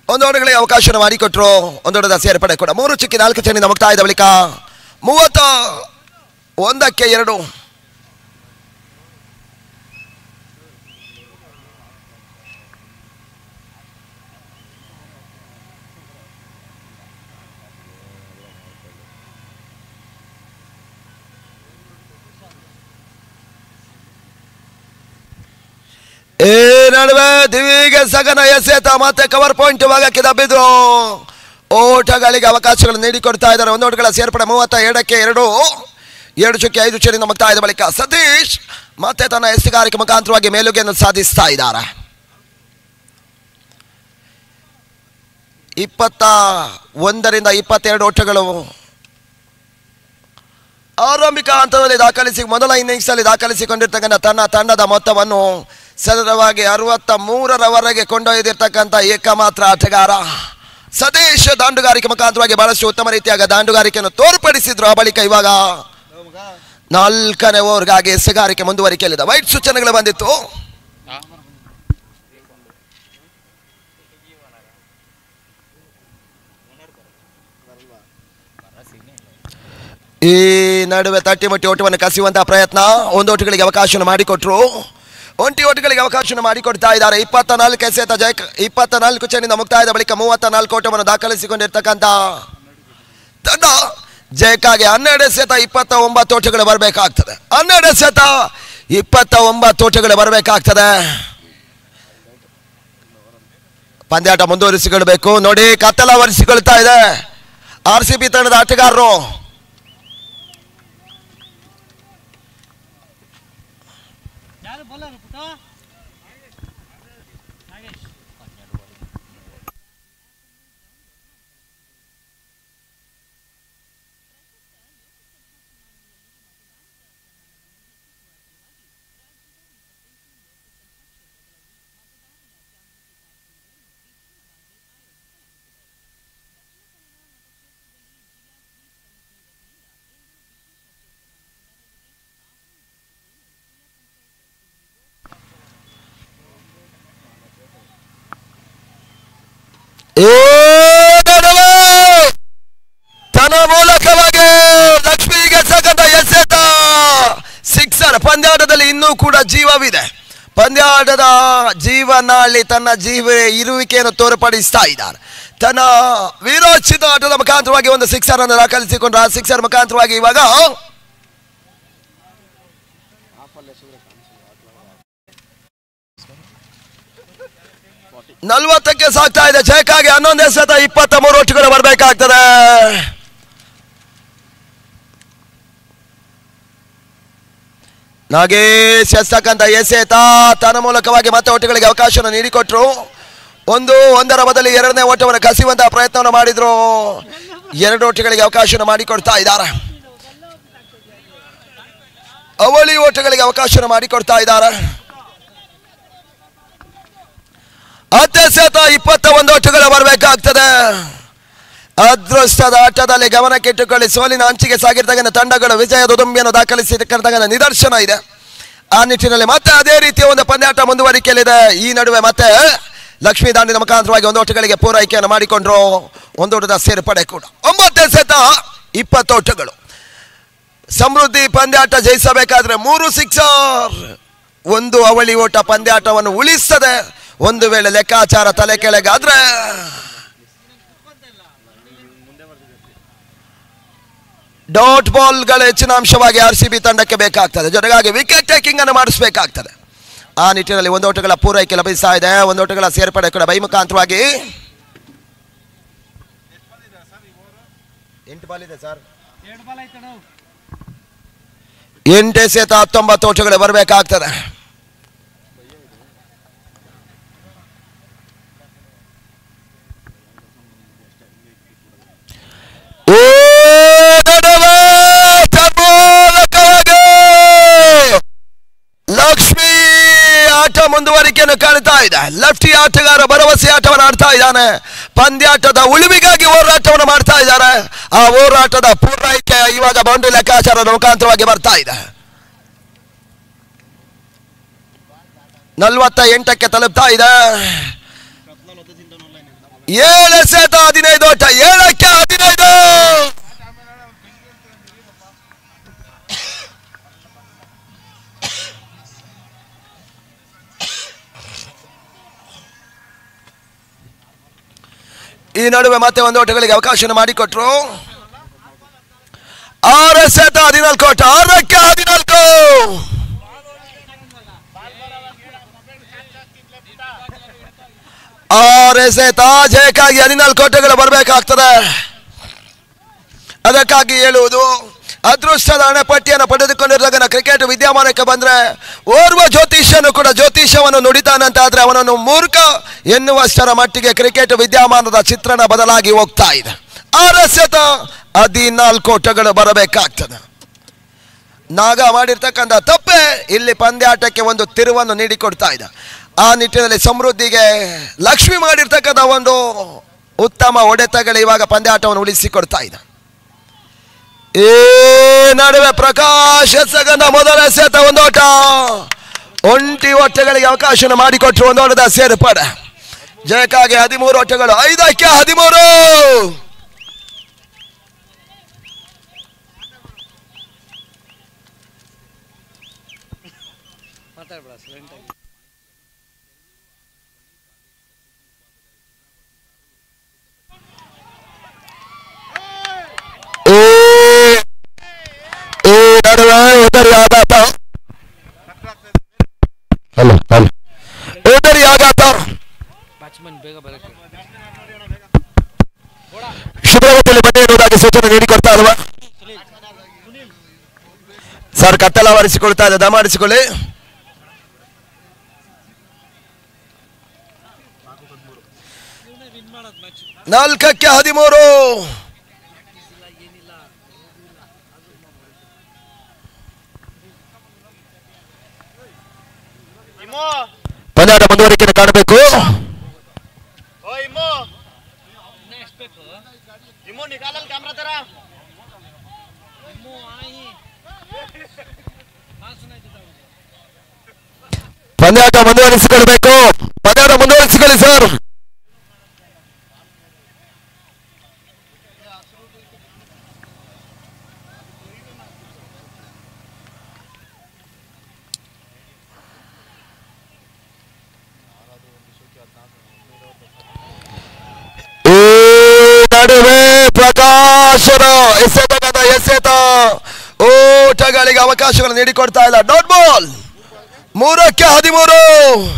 ಒಂದೋಟಗಳಿಗೆ ಅವಕಾಶ ಮಾಡಿಕೊಟ್ರು. ಒಂದೋಟದ ಸೇರ್ಪಡೆ ಕೂಡ. 3 ಚುಕ್ಕಿ 4 ಚೆಂಡಿನ ಮುಕ್ತಾಯದ ಬಳಿಕ 31ಕ್ಕೆ 2. ಈ ನಡುವೆ ದಿವಿಗೆ ಸಗನ ಎಸೆತ ಮತ್ತೆ ಕವರ್ ಪಾಯಿಂಟ್ ಭಾಗಕ್ಕೆ ದಬ್ಬಿದ್ರು. ಓಟಗಳಿಗೆ ಅವಕಾಶಗಳನ್ನು ನೀಡಿಕೊಡ್ತಾ ಇದ್ದಾರೆ. ಒಂದೋಟಗಳ ಸೇರ್ಪಡೆ 32ಕ್ಕೆ 2. 7 ಚುಕ್ಕಿ 5 ಚೆಂಡಿನ ಮುಕ್ತಾಯದ ಬಳಿಕ ಸತೀಶ್ ಮತ್ತೆ ತನ್ನ ಎಸೆಗಾರಿಕೆ ಮುಖಾಂತರವಾಗಿ ಮೇಲುಗೆಯನ್ನು ಸಾಧಿಸ್ತಾ ಇದ್ದಾರೆ. 21ರಿಂದ 22 ಓಟಗಳು ಆರಂಭಿಕ ಹಂತದಲ್ಲಿ ಮೊದಲ ಇನ್ನಿಂಗ್ಸ್ ಅಲ್ಲಿ ದಾಖಲಿಸಿಕೊಂಡಿರ್ತಕ್ಕಂಥ ತನ್ನ ತಂಡದ ಮೊತ್ತವನ್ನು ಸತತವಾಗಿ 63ರವರೆಗೆ ಕೊಂಡೊಯ್ದಿರ್ತಕ್ಕಂಥ ಏಕಮಾತ್ರ ಆಟಗಾರ ಸದೇಶ ದಾಂಡುಗಾರಿಕೆ ಮುಖಾಂತರವಾಗಿ ಬಹಳಷ್ಟು ಉತ್ತಮ ರೀತಿಯಾಗಿ ದಾಂಡುಗಾರಿಕೆಯನ್ನು ತೋರ್ಪಡಿಸಿದ್ರು. ಆ ಬಳಿಕ ಇವಾಗ 4ನೇ ಓವರ್ಗಾಗಿ ಎಸೆಗಾರಿಕೆ ಮುಂದುವರಿಕೆಯಲ್ಲಿದೆ. ವೈಟ್ ಸೂಚನೆಗಳು ಬಂದಿತ್ತು. ಈ ನಡುವೆ ತಟ್ಟಿಮಟ್ಟಿ ಓಟವನ್ನು ಕಸಿಯುವಂತಹ ಪ್ರಯತ್ನ. 1 ಓಟಗಳಿಗೆ ಅವಕಾಶವನ್ನು ಮಾಡಿಕೊಟ್ರು. 1 ಓಟಗಳಿಗೆ ಅವಕಾಶವನ್ನು ಮಾಡಿಕೊಡ್ತಾ ಇದ್ದಾರೆ. 24 ಎಸೆತ ಜಯ 24 ಚೆಂಡಿಂದ ಮುಕ್ತಾಯದ ಬಳಿಕ 34 ಓಟವನ್ನು ದಾಖಲಿಸಿಕೊಂಡಿರ್ತಕ್ಕಂಥ ತಂಡ ಜಯಕ್ಕಾಗಿ 12 ಎಸೆತ 29 ಓಟಗಳು ಬರಬೇಕಾಗ್ತದೆ. 12 ಎಸೆತ 29 ಓಟಗಳು ಬರಬೇಕಾಗ್ತದೆ. ಪಂದ್ಯಾಟ ಮುಂದುವರಿಸಿಕೊಳ್ಬೇಕು. ನೋಡಿ, ಕತ್ತಲ ಒರೆಸಿಕೊಳ್ತಾ ಇದೆ RCB ತಂಡದ ಆಟಗಾರರು. ತನ್ನ ಮೂಲಕವಾಗಿ ಲಕ್ಷ್ಮಿಗೆ ಸಕಂತ ಎಸೆತ ಸಿಕ್ಸರ್. ಪಂದ್ಯಾಟದಲ್ಲಿ ಇನ್ನೂ ಕೂಡ ಜೀವವಿದೆ. ಪಂದ್ಯಾಟದ ಜೀವನಾಳಿ ತನ್ನ ಇರುವಿಕೆಯನ್ನು ತೋರ್ಪಡಿಸ್ತಾ ಇದ್ದಾರೆ. ತನ್ನ ವೀರೋಚಿತ ಆಟದ ಮುಖಾಂತರವಾಗಿ ಒಂದು ಸಿಕ್ಸರ್ ಅನ್ನು ದಾಖಲಿಸಿಕೊಂಡ್ರು. ಆ ಸಿಕ್ಸರ್ ಮುಖಾಂತರವಾಗಿ ಇವಾಗ 40ಕ್ಕೆ ಸಾಗ್ತಾ ಇದೆ. ಜಯಕ್ಕಾಗಿ 11 ಎಸೆತ 23 ಓಟಗಳು ಬರಬೇಕಾಗ್ತದೆ. ನಾಗೇಶ್ ಎಸ್ತಕ್ಕಂಥ ಎಸೆತ ತನ್ನ ಮೂಲಕವಾಗಿ ಮತ್ತೆ ಓಟಗಳಿಗೆ ಅವಕಾಶವನ್ನು ನೀಡಿಕೊಟ್ರು. 1 ಬದಲಿ 2ನೇ ಓಟವನ್ನು ಕಸಿಯುವಂತಹ ಪ್ರಯತ್ನವನ್ನು ಮಾಡಿದ್ರು. 2 ಓಟಗಳಿಗೆ ಅವಕಾಶವನ್ನು ಮಾಡಿಕೊಡ್ತಾ ಇದ್ದಾರೆ. ಅವಳಿ ಓಟಗಳಿಗೆ ಅವಕಾಶವನ್ನು ಮಾಡಿಕೊಡ್ತಾ ಇದ್ದಾರೆ. 10 ಎಸೆತ 21 ಓಟಗಳು ಬರಬೇಕಾಗ್ತದೆ. ಅದೃಷ್ಟದ ಆಟದಲ್ಲಿ ಗಮನಕ್ಕಿಟ್ಟುಕೊಳ್ಳಿ. ಸೋಲಿನ ಅಂಚಿಗೆ ಸಾಗಿರ್ತಕ್ಕಂಥ ತಂಡಗಳು ವಿಜಯದ ಉದುಂಬಿಯನ್ನು ದಾಖಲಿಸಿರ್ತಕ್ಕಂಥ ನಿದರ್ಶನ ಇದೆ. ಆ ನಿಟ್ಟಿನಲ್ಲಿ ಮತ್ತೆ ಅದೇ ರೀತಿಯ ಒಂದು ಪಂದ್ಯಾಟ ಮುಂದುವರಿಕೆಯಲ್ಲಿದೆ. ಈ ನಡುವೆ ಮತ್ತೆ ಲಕ್ಷ್ಮೀ ದಾಂಡಿನ ಮುಖಾಂತರವಾಗಿ 1 ಓಟಗಳಿಗೆ ಪೂರೈಕೆಯನ್ನು ಮಾಡಿಕೊಂಡ್ರು. 1 ಓಟದ ಸೇರ್ಪಡೆ ಕೂಡ. 9 ಎಸೆತ 20 ಓಟಗಳು. ಸಮೃದ್ಧಿ ಪಂದ್ಯಾಟ ಜಯಿಸಬೇಕಾದ್ರೆ 3 ಸಿಕ್ಸರ್ 1 ಅವಳಿ ಓಟ ಪಂದ್ಯಾಟವನ್ನು ಉಳಿಸ್ತದೆ. ಒಂದು ವೇಳೆ ಲೆಕ್ಕಾಚಾರ ತಲೆ ಕೆಳಗಾದ್ರೆ ಡಾಟ್ ಬಾಲ್ಗಳ ಹೆಚ್ಚಿನ ಅಂಶವಾಗಿ RCB ತಂಡಕ್ಕೆ ಬೇಕಾಗ್ತದೆ. ಜೊತೆಗಾಗಿ ವಿಕೆಟ್ ಟೇಕಿಂಗ್ ಅನ್ನು ಮಾಡಿಸಬೇಕಾಗ್ತದೆ. ಆ ನಿಟ್ಟಿನಲ್ಲಿ 1 ಓಟಗಳ ಪೂರೈಕೆ ಲಭಿಸ್ತಾ ಇದೆ. 1 ಓಟಗಳ ಸೇರ್ಪಡೆ ಕೂಡ ಬೈ ಮುಖಾಂತರವಾಗಿ 8 ಬಾಲ್ ಇದೆ ಸರ್. 8 ಎಸೆತ 19 ಓಟಗಳು ಬರಬೇಕಾಗ್ತದೆ. ಲಕ್ಷ್ಮಿ ಆಟ ಮುಂದುವರಿಕೆಯನ್ನು ಕಾಣ್ತಾ ಇದೆ. ಲೆಫ್ಟಿ ಆಟಗಾರ ಭರವಸೆ ಆಟವನ್ನು ಆಡ್ತಾ ಇದ್ದಾನೆ. ಪಂದ್ಯಾಟದ ಉಳಿವಿಗಾಗಿ ಹೋರಾಟವನ್ನು ಮಾಡ್ತಾ ಇದ್ದಾರೆ. ಆ ಹೋರಾಟದ ಪೂರೈಕೆ ಇವಾಗ ಬೌಂಡ್ರಿ ಲೆಕ್ಕಾಚಾರದ ಮುಖಾಂತರವಾಗಿ ಬರ್ತಾ ಇದೆ. 48ಕ್ಕೆ ತಲುಪ್ತಾ ಇದೆ. 7 ಎಸೆತ 15 ಓಟ. 7ಕ್ಕೆ 15. ಈ ನಡುವೆ ಮತ್ತೆ 1 ಓಟಗಳಿಗೆ ಅವಕಾಶವನ್ನು ಮಾಡಿಕೊಟ್ರು. 6 ಎಸೆತ 14 ಓಟ. 6ಕ್ಕೆ 14. 6 ಎಸೆತ ಜಯಕ್ಕಾಗಿ 14 ಓಟಗಳು ಬರಬೇಕಾಗ್ತದೆ. ಅದಕ್ಕಾಗಿ ಹೇಳುವುದು ಅದೃಷ್ಟದ ಹಣೆಪಟ್ಟಿಯನ್ನು ಪಡೆದುಕೊಂಡಿರುವಾಗ ಕ್ರಿಕೆಟ್ ವಿದ್ಯಮಾನಕ್ಕೆ ಬಂದ್ರೆ ಓರ್ವ ಜ್ಯೋತಿಷ್ಯನು ಕೂಡ ಜ್ಯೋತಿಷ್ಯವನ್ನು ನುಡಿತಾನಂತಾದ್ರೆ ಅವನನ್ನು ಮೂರ್ಖ ಎನ್ನುವಷ್ಟರ ಮಟ್ಟಿಗೆ ಕ್ರಿಕೆಟ್ ವಿದ್ಯಮಾನದ ಚಿತ್ರಣ ಬದಲಾಗಿ ಹೋಗ್ತಾ ಇದೆ. 6 ಎಸೆತ 14 ಓಟಗಳು ಬರಬೇಕಾಗ್ತದೆ. ನಾಗ ಮಾಡಿರ್ತಕ್ಕಂಥ ತಪ್ಪೆ ಇಲ್ಲಿ ಪಂದ್ಯಾಟಕ್ಕೆ ಒಂದು ತಿರುವನ್ನು ನೀಡಿಕೊಡ್ತಾ ಇದೆ. ಆ ನಿಟ್ಟಿನಲ್ಲಿ ಸಮೃದ್ಧಿಗೆ ಲಕ್ಷ್ಮಿ ಮಾಡಿರ್ತಕ್ಕಂಥ ಒಂದು ಉತ್ತಮ ಹೊಡೆತಗಳು ಇವಾಗ ಪಂದ್ಯಾಟವನ್ನು ಉಳಿಸಿಕೊಡ್ತಾ ಇದೆ. ಈ ನಡುವೆ ಪ್ರಕಾಶ್ ಎಸಗನ ಮೊದಲ ಎಸೆತ ಒಂದೋಟ, ಒಂಟಿ ಓಟಗಳಿಗೆ ಅವಕಾಶ ಮಾಡಿಕೊಟ್ಟರು ಒಂದೋಟದ ಸೇರ್ಪಡೆ. ಜಯಕ್ಕಾಗಿ 13 ಓಟಗಳು, 5ಕ್ಕೆ 13. ಶುಭ್ರವತಿಯಲ್ಲಿ ಬನ್ನಿ ಎನ್ನುವುದಾಗಿ ಸೂಚನೆ ನೀಡಿಕೊಡ್ತಾ ಅಲ್ವಾ ಸರ್? ಕತ್ತಲವರಿಸಿಕೊಳ್ತಾ ಇದೆ, ದಮಾಡಿಸಿಕೊಳ್ಳಿ. ನಾಲ್ಕಕ್ಕೆ 13. ಪಂದ್ಯಾಟ ಮುಂದುವರಿಕೆಯನ್ನು ಕಾಣಬೇಕು. ಪಂದ್ಯಾಟ ಮುಂದುವರಿಸಿಕೊಳ್ಬೇಕು. ಪಂದ್ಯಾಟ ಮುಂದುವರಿಸಿಕೊಳ್ಳಿ ಸರ್. ನಡುವೆ ಪ್ರಕಾಶನ ಎಸೆತ ಓಟಗಳಿಗೆ ಅವಕಾಶಗಳನ್ನು ನೀಡಿಕೊಡ್ತಾ ಇಲ್ಲ. Dot ball. 3ಕ್ಕೆ 13.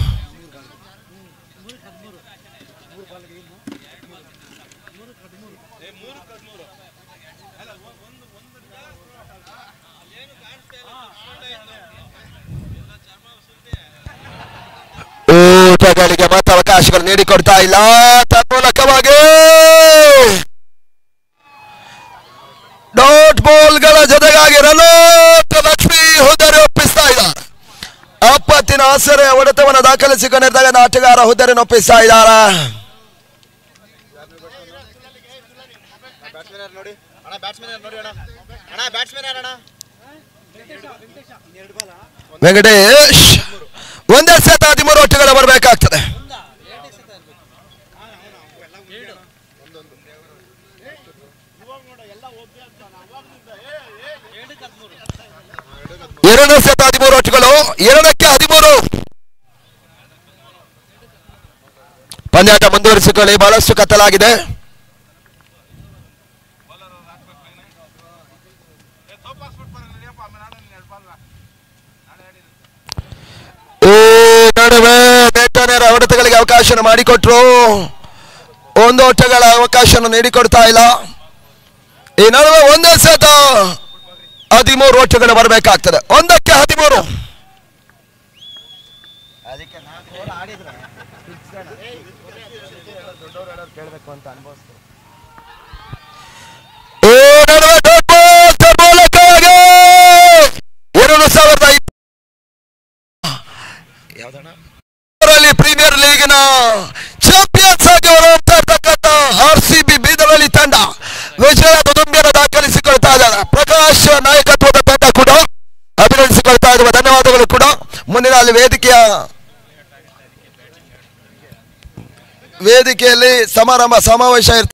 ಓಟಗಳಿಗೆ ಮಾತ್ರ ಅವಕಾಶಗಳು ನೀಡಿಕೊಡ್ತಾ ಇಲ್ಲ. ತನ್ಮೂಲಕವಾಗಿ ಡಾಟ್ ಬಾಲ್ಗಳ ಜೊತೆಗಾಗಿ ರನೌಟ್ ಲಕ್ಷ್ಮಿ ಹುದ್ದರಿ ಒಪ್ಪಿಸ್ತಾ ಇದ್ದಾರೆ. ಆಪತ್ತಿನ ಆಸರೆ ಹೊಡೆತವನ್ನು ದಾಖಲಿಸಿಕೊಂಡಿದ್ದಾಗ ಆಟಗಾರ ಹುದ್ದರಿನ ಒಪ್ಪಿಸ್ತಾ ಇದ್ದಾರೆ. ವೆಂಕಟೇಶ್ ಒಂದೇ ಸತ 13 ಓಟಗಳು ಬರಬೇಕಾಗ್ತದೆ. ಎರಡು ಸತ 13 ಓಟಗಳು, 2ಕ್ಕೆ 13. ಪಂದ್ಯಾಟ ಮುಂದುವರಿಸಿಕೊಳ್ಳಿ. ಬಹಳಷ್ಟು ಕತ್ತಲಾಗಿದೆ. ನಡುವೆ ನೆಟ್ಟನೇರ ಹೊಡೆತಗಳಿಗೆ ಅವಕಾಶ ಮಾಡಿಕೊಟ್ರು. ಒಂದು ಓಟಗಳ ಅವಕಾಶ ನೀಡಿಕೊಡ್ತಾ ಇಲ್ಲ. ಈ ನಡುವೆ ಒಂದೇ ಸತ 13 ಓಟಗಳು ಬರಬೇಕಾಗ್ತದೆ. 1ಕ್ಕೆ 13. ಪ್ರೀಮಿಯರ್ ಲೀಗ್ನ ಚಾಂಪಿಯನ್ಸ್ ಆಗಿ ಹೊರಹೊಮ್ತಾ ಇರ್ತಕ್ಕಂಥ RCB ಬೀದರಳ್ಳಿ ತಂಡ ವಿಜಯದ ದುಂಬಿಯನ್ನು ದಾಖಲಿಸಿಕೊಳ್ತಾ ಇದ್ದಾರೆ. ಪ್ರಕಾಶ್ ನಾಯಕತ್ವದ ತಂಡ ಕೂಡ ಅಭಿನಂದಿಸಿಕೊಳ್ತಾ ಇರುವ ಧನ್ಯವಾದಗಳು ಕೂಡ. ಮುಂದಿನ ಅಲ್ಲಿ ವೇದಿಕೆಯಲ್ಲಿ ಸಮಾರಂಭ ಸಮಾವೇಶ